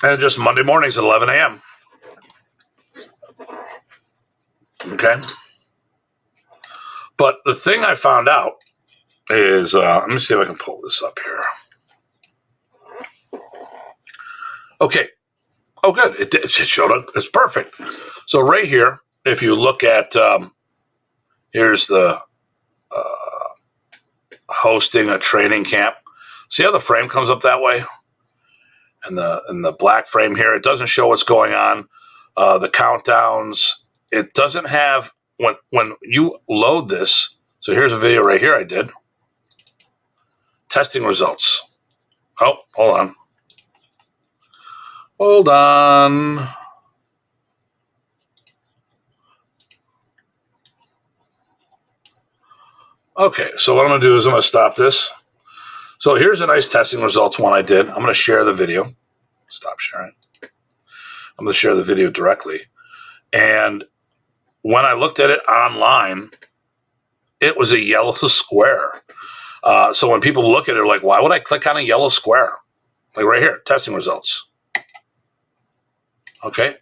Speaker 1: And just Monday mornings at 11 a.m. Okay. But the thing I found out is, let me see if I can pull this up here. Okay. Oh, good. It showed up. It's perfect. So right here, if you look at, here's the hosting a training camp. See how the frame comes up that way? And the black frame here, it doesn't show what's going on. The countdowns, it doesn't have, when you load this, so here's a video right here I did. Testing results. Oh, hold on. Hold on. Okay, so what I'm going to do is I'm going to stop this. So here's a nice testing results one I did. I'm going to share the video. Stop sharing. I'm going to share the video directly. And when I looked at it online, it was a yellow square. So when people look at it, like, why would I click on a yellow square? Like right here, testing results. Okay.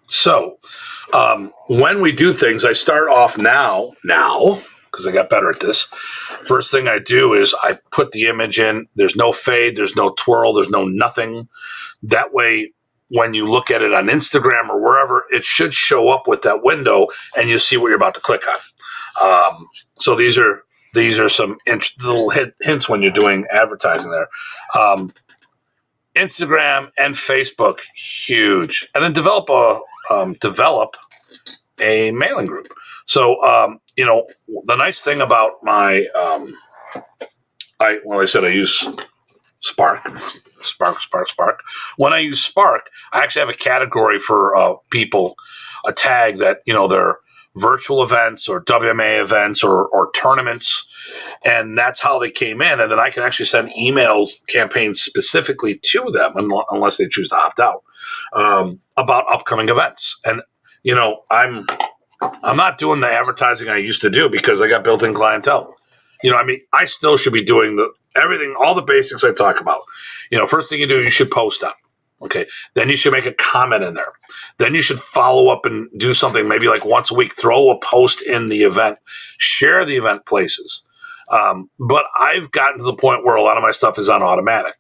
Speaker 1: So when we do things, I start off now, because I got better at this. First thing I do is I put the image in. There's no fade. There's no twirl. There's no nothing. That way, when you look at it on Instagram or wherever, it should show up with that window, and you see what you're about to click on. So these are some little hints when you're doing advertising there. Instagram and Facebook, huge. And then develop a mailing group. So, the nice thing about my, I use Spark. When I use Spark, I actually have a category for people, a tag that, they're virtual events or WMA events or tournaments. And that's how they came in. And then I can actually send emails campaigns specifically to them, unless they choose to opt out, about upcoming events. And, I'm not doing the advertising I used to do because I got built-in clientele. I still should be doing everything, all the basics I talk about. First thing you do, you should post on. Okay. Then you should make a comment in there. Then you should follow up and do something maybe like once a week, throw a post in the event, share the event places. But I've gotten to the point where a lot of my stuff is on automatic.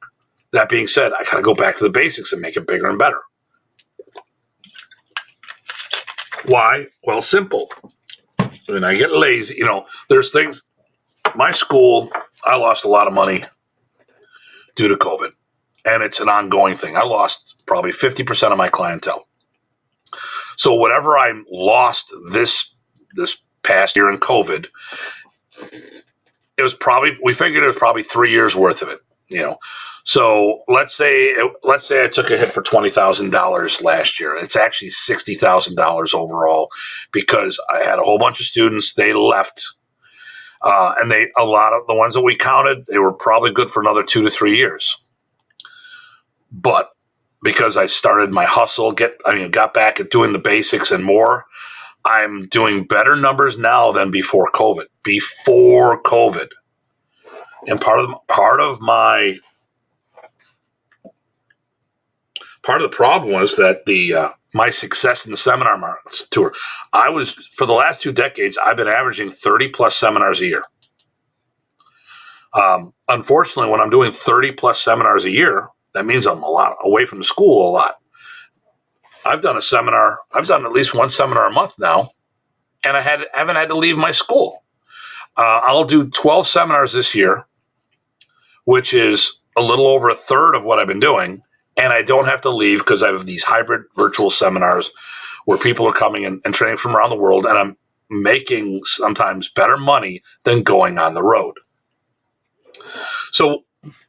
Speaker 1: That being said, I got to go back to the basics and make it bigger and better. Why? Well, simple. When I get lazy, there's things. My school, I lost a lot of money due to COVID, and it's an ongoing thing. I lost probably 50% of my clientele. So whatever I lost this past year in COVID, we figured it was probably 3 years worth of it. So let's say I took a hit for $20,000 last year. It's actually $60,000 overall because I had a whole bunch of students. They left, and a lot of the ones that we counted, they were probably good for another 2 to 3 years. But because I started my hustle, got back at doing the basics and more, I'm doing better numbers now than before COVID. Before COVID. And part of the problem was that my success in the seminar tour, for the last 2 decades, I've been averaging 30 plus seminars a year. Unfortunately, when I'm doing 30 plus seminars a year, that means I'm a lot away from the school a lot. I've done at least one seminar a month now, and I haven't had to leave my school. I'll do 12 seminars this year, which is a little over a third of what I've been doing. And I don't have to leave because I have these hybrid virtual seminars where people are coming and training from around the world. And I'm making sometimes better money than going on the road. So,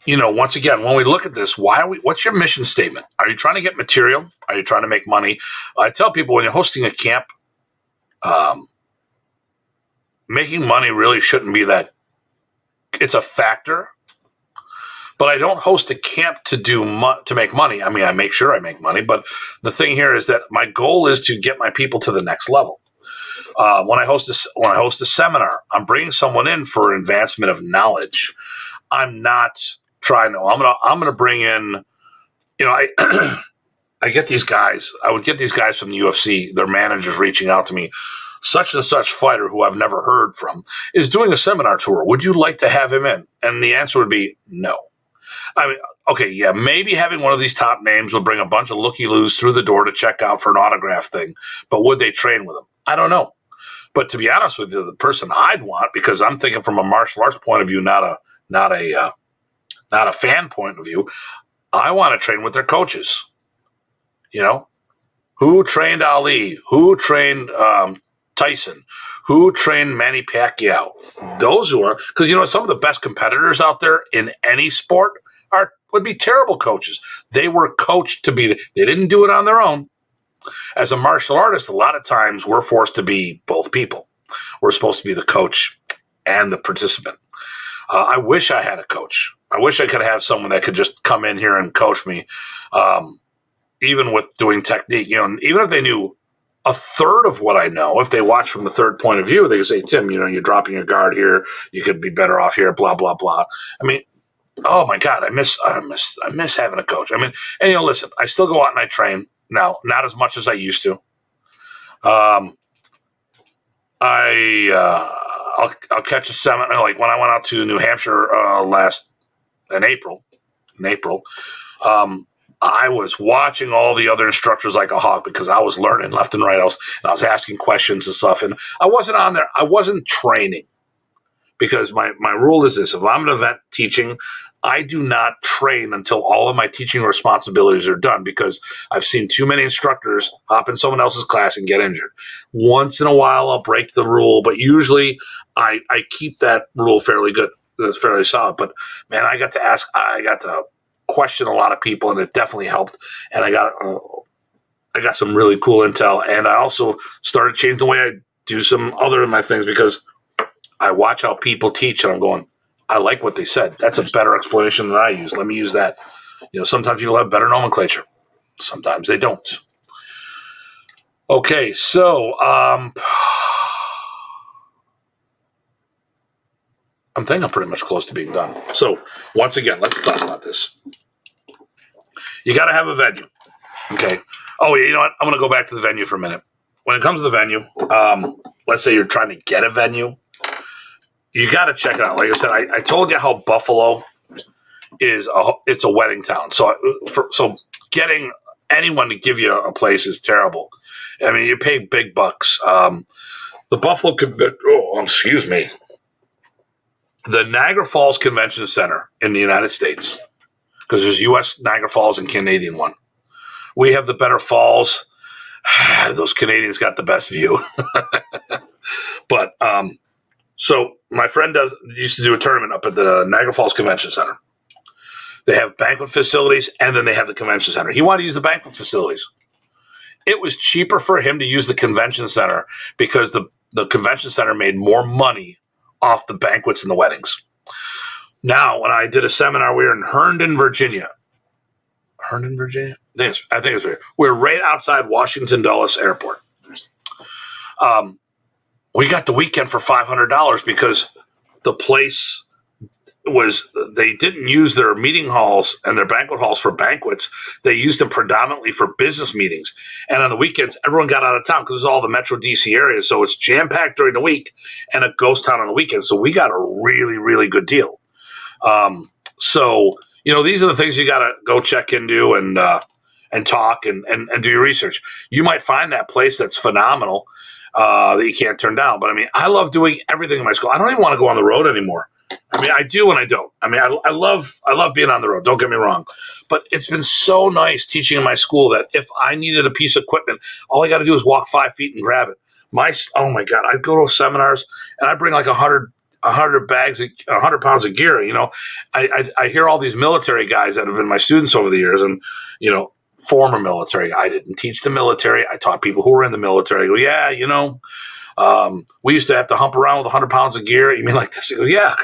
Speaker 1: once again, when we look at this, what's your mission statement? Are you trying to get material? Are you trying to make money? I tell people when you're hosting a camp, making money really shouldn't be that. It's a factor. But I don't host a camp to make money. I mean, I make sure I make money. But the thing here is that my goal is to get my people to the next level. When I host a seminar, I'm bringing someone in for advancement of knowledge. I'm not trying to. I'm gonna bring in. I get these guys. I would get these guys from the UFC. Their managers reaching out to me. Such and such fighter who I've never heard from is doing a seminar tour. Would you like to have him in? And the answer would be no. I mean, okay, yeah, maybe having one of these top names would bring a bunch of looky-loos through the door to check out for an autograph thing. But would they train with him? I don't know. But to be honest with you, the person I'd want, because I'm thinking from a martial arts point of view, not a fan point of view, I want to train with their coaches. Who trained Ali? Who trained Tyson? Who trained Manny Pacquiao? Those who are, because some of the best competitors out there in any sport would be terrible coaches. They were coached to be. They didn't do it on their own. As a martial artist, a lot of times we're forced to be both people. We're supposed to be the coach and the participant. I wish I had a coach. I wish I could have someone that could just come in here and coach me, even with doing technique. Even if they knew a third of what I know, if they watch from the third point of view, they could say, Tim, you're dropping your guard here. You could be better off here, blah, blah, blah. I mean, oh my God, I miss having a coach. I mean, and listen, I still go out and I train now, not as much as I used to. I'll catch a seminar, like when I went out to New Hampshire in April, I was watching all the other instructors like a hawk because I was learning left and right. I was asking questions and stuff, and I wasn't on there. I wasn't training because my rule is this: if I'm an event teaching, I do not train until all of my teaching responsibilities are done because I've seen too many instructors hop in someone else's class and get injured. Once in a while, I'll break the rule, but usually I keep that rule fairly good. It's fairly solid. But man, I got to question a lot of people, and it definitely helped. And I got some really cool intel, and I also started changing the way I do some other of my things because I watch how people teach, and I'm going, I like what they said. That's a better explanation than I use. Let me use that. Sometimes people have better nomenclature. Sometimes they don't. Okay, so I think I'm pretty much close to being done. So once again, let's talk about this. You got to have a venue. Okay. Oh, yeah, you know what? I'm going to go back to the venue for a minute. When it comes to the venue, let's say you're trying to get a venue, you got to check it out. Like I said, I told you how Buffalo it's a wedding town. So getting anyone to give you a place is terrible. I mean, you pay big bucks. The Niagara Falls Convention Center in the United States, because there's U.S. Niagara Falls and Canadian one. We have the better falls. Those Canadians got the best view. But so my friend used to do a tournament up at the Niagara Falls Convention Center. They have banquet facilities, and then they have the convention center. He wanted to use the banquet facilities. It was cheaper for him to use the convention center because the convention center made more money off the banquets and the weddings. Now, when I did a seminar, we were in Herndon, Virginia. Herndon, Virginia. I think it's right. We're right outside Washington Dulles Airport. We got the weekend for $500 because the place they didn't use their meeting halls and their banquet halls for banquets. They used them predominantly for business meetings. And on the weekends, everyone got out of town because it's all the Metro DC area. So it's jam-packed during the week and a ghost town on the weekend. So we got a really, really good deal. So, these are the things you got to go check into and talk and do your research. You might find that place that's phenomenal that you can't turn down. But, I love doing everything in my school. I don't even want to go on the road anymore. I do and I don't. I love being on the road. Don't get me wrong. But it's been so nice teaching in my school that if I needed a piece of equipment, all I got to do is walk 5 feet and grab it. Oh my God, I'd go to seminars and I'd bring like 100 bags, 100 pounds of gear. I hear all these military guys that have been my students over the years and, former military. I didn't teach the military. I taught people who were in the military. I go, yeah, we used to have to hump around with 100 pounds of gear. You mean like this? I go, yeah.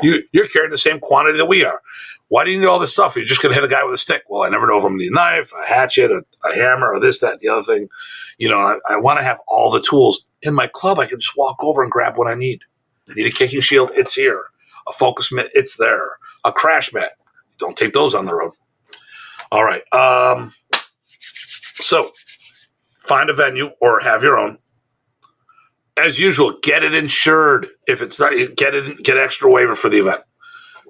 Speaker 1: You're carrying the same quantity that we are. Why do you need all this stuff? You're just going to hit a guy with a stick. Well, I never know if I'm going to need a knife, a hatchet, a hammer, or this, that, the other thing. I want to have all the tools. In my club, I can just walk over and grab what I need. Need a kicking shield? It's here. A focus mitt? It's there. A crash mat? Don't take those on the road. All right. So find a venue or have your own. As usual, get it insured. If it's not, get extra waiver for the event.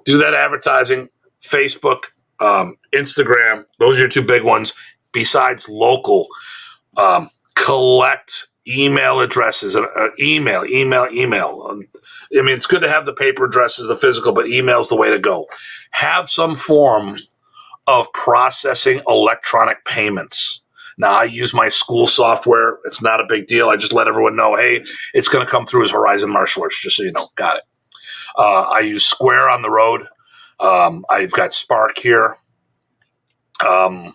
Speaker 1: Do that advertising, Facebook, Instagram. Those are your two big ones. Besides local, collect email addresses. Email. It's good to have the paper addresses, the physical, but email's the way to go. Have some form of processing electronic payments. Now, I use my school software. It's not a big deal. I just let everyone know, hey, it's going to come through as Horizon Martial Arts, just so you know. Got it. I use Square on the road. I've got Spark here. I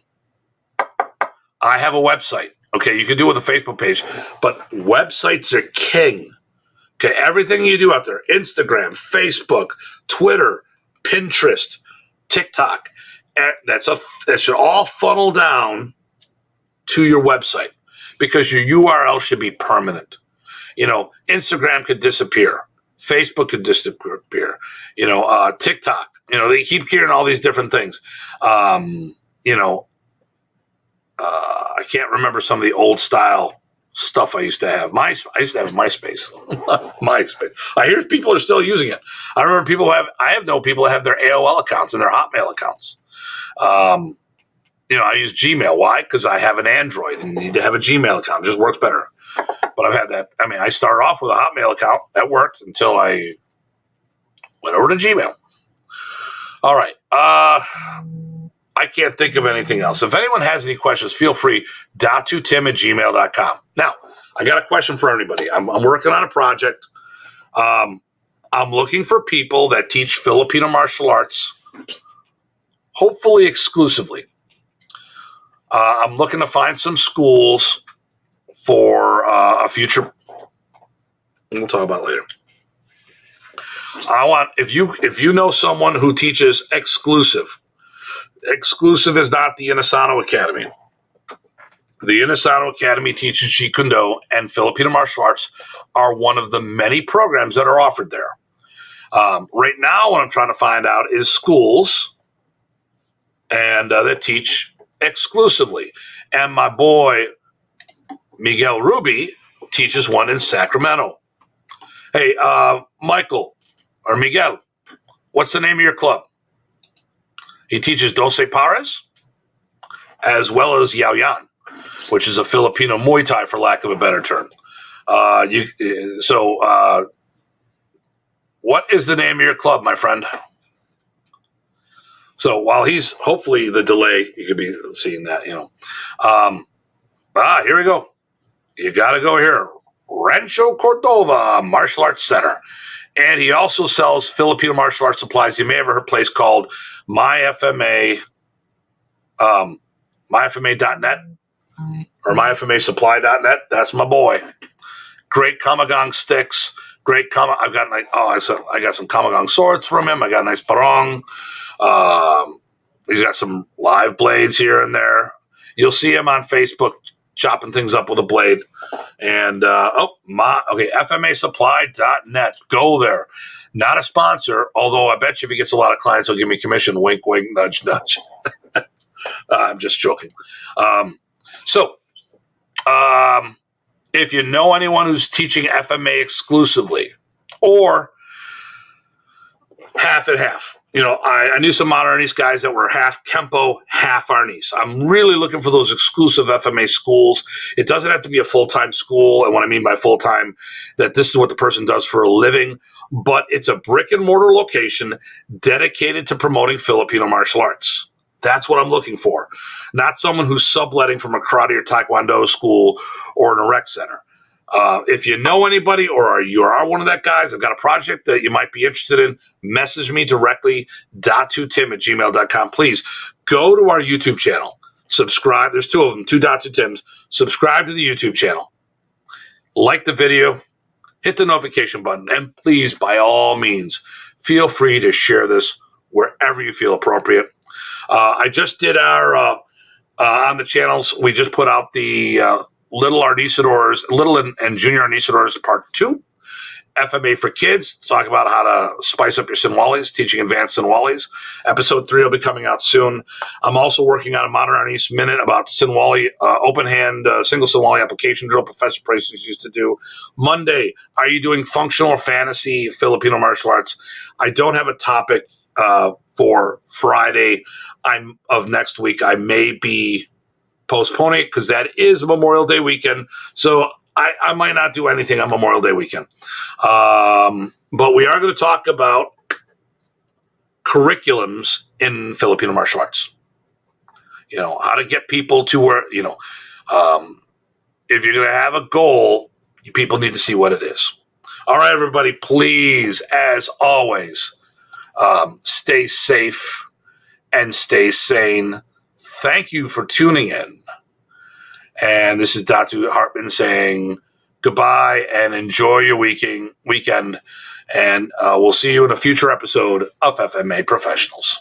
Speaker 1: have a website. Okay, you can do it with a Facebook page, but websites are king. Okay, everything you do out there, Instagram, Facebook, Twitter, Pinterest, TikTok, that should all funnel down to your website because your URL should be permanent. Instagram could disappear. Facebook could disappear. TikTok. They keep hearing all these different things. I can't remember some of the old style stuff I used to have. I used to have MySpace. MySpace. I hear people are still using it. I remember I know people that have their AOL accounts and their Hotmail accounts. I use Gmail. Why? Because I have an Android and you need to have a Gmail account. It just works better. But I've had that. I started off with a Hotmail account. That worked until I went over to Gmail. All right. I can't think of anything else. If anyone has any questions, feel free. DatuTim@gmail.com. Now, I got a question for everybody. I'm working on a project. I'm looking for people that teach Filipino martial arts, hopefully exclusively. I'm looking to find some schools for a future. We'll talk about it later. I want if you know someone who teaches exclusive. Exclusive is not the Inisano Academy. The Inisano Academy teaches Jeet Kune Do, and Filipino martial arts are one of the many programs that are offered there. Right now, what I'm trying to find out is schools and that teach exclusively. And my boy Miguel Ruby teaches one in Sacramento. Hey, Michael or Miguel, what's the name of your club? He teaches Doce Pares as well as Yao Yan, which is a Filipino Muay Thai, for lack of a better term. What is the name of your club, my friend? So while he's hopefully the delay, you could be seeing that, here we go. You got to go here. Rancho Cordova Martial Arts Center. And he also sells Filipino martial arts supplies. You may have heard a place called MyFMA, MyFMA.net or MyFMAsupply.net. That's my boy. Great Kamagang sticks. I got some Kamagang swords from him. I got a nice parong. He's got some live blades here and there. You'll see him on Facebook chopping things up with a blade. And, FMAsupply.net. Go there. Not a sponsor, although I bet you if he gets a lot of clients, he'll give me commission. Wink, wink, nudge, nudge. I'm just joking. If you know anyone who's teaching FMA exclusively or half and half, I knew some modern Arnis guys that were half Kempo, half Arnis. I'm really looking for those exclusive FMA schools. It doesn't have to be a full-time school. And what I mean by full-time, that this is what the person does for a living, but it's a brick and mortar location dedicated to promoting Filipino martial arts. That's what I'm looking for. Not someone who's subletting from a karate or taekwondo school or an rec center. If you know anybody or you are one of that guys, I've got a project that you might be interested in, message me directly, datutim@gmail.com. Please go to our YouTube channel. Subscribe. There's two of them, 2 Datu Tims. Subscribe to the YouTube channel. Like the video. Hit the notification button. And please, by all means, feel free to share this wherever you feel appropriate. I just did our, on the channels, we just put out the Little and Junior Arnisadors Part 2, FMA for Kids, talk about how to spice up your Sinwalis, teaching advanced Sinwalis. Episode 3 will be coming out soon. I'm also working on a Modern Arnis Minute about Sinwali, open hand, single Sinwali application drill Professor Prices used to do. Monday, are you doing functional or fantasy Filipino martial arts? I don't have a topic for Friday of next week. I may be postponing it because that is Memorial Day weekend. So I might not do anything on Memorial Day weekend. But we are going to talk about curriculums in Filipino martial arts. How to get people to where, if you're going to have a goal, people need to see what it is. All right, everybody, please, as always, stay safe and stay sane. Thank you for tuning in. And this is Datu Hartman saying goodbye and enjoy your weekend. And we'll see you in a future episode of FMA Professionals.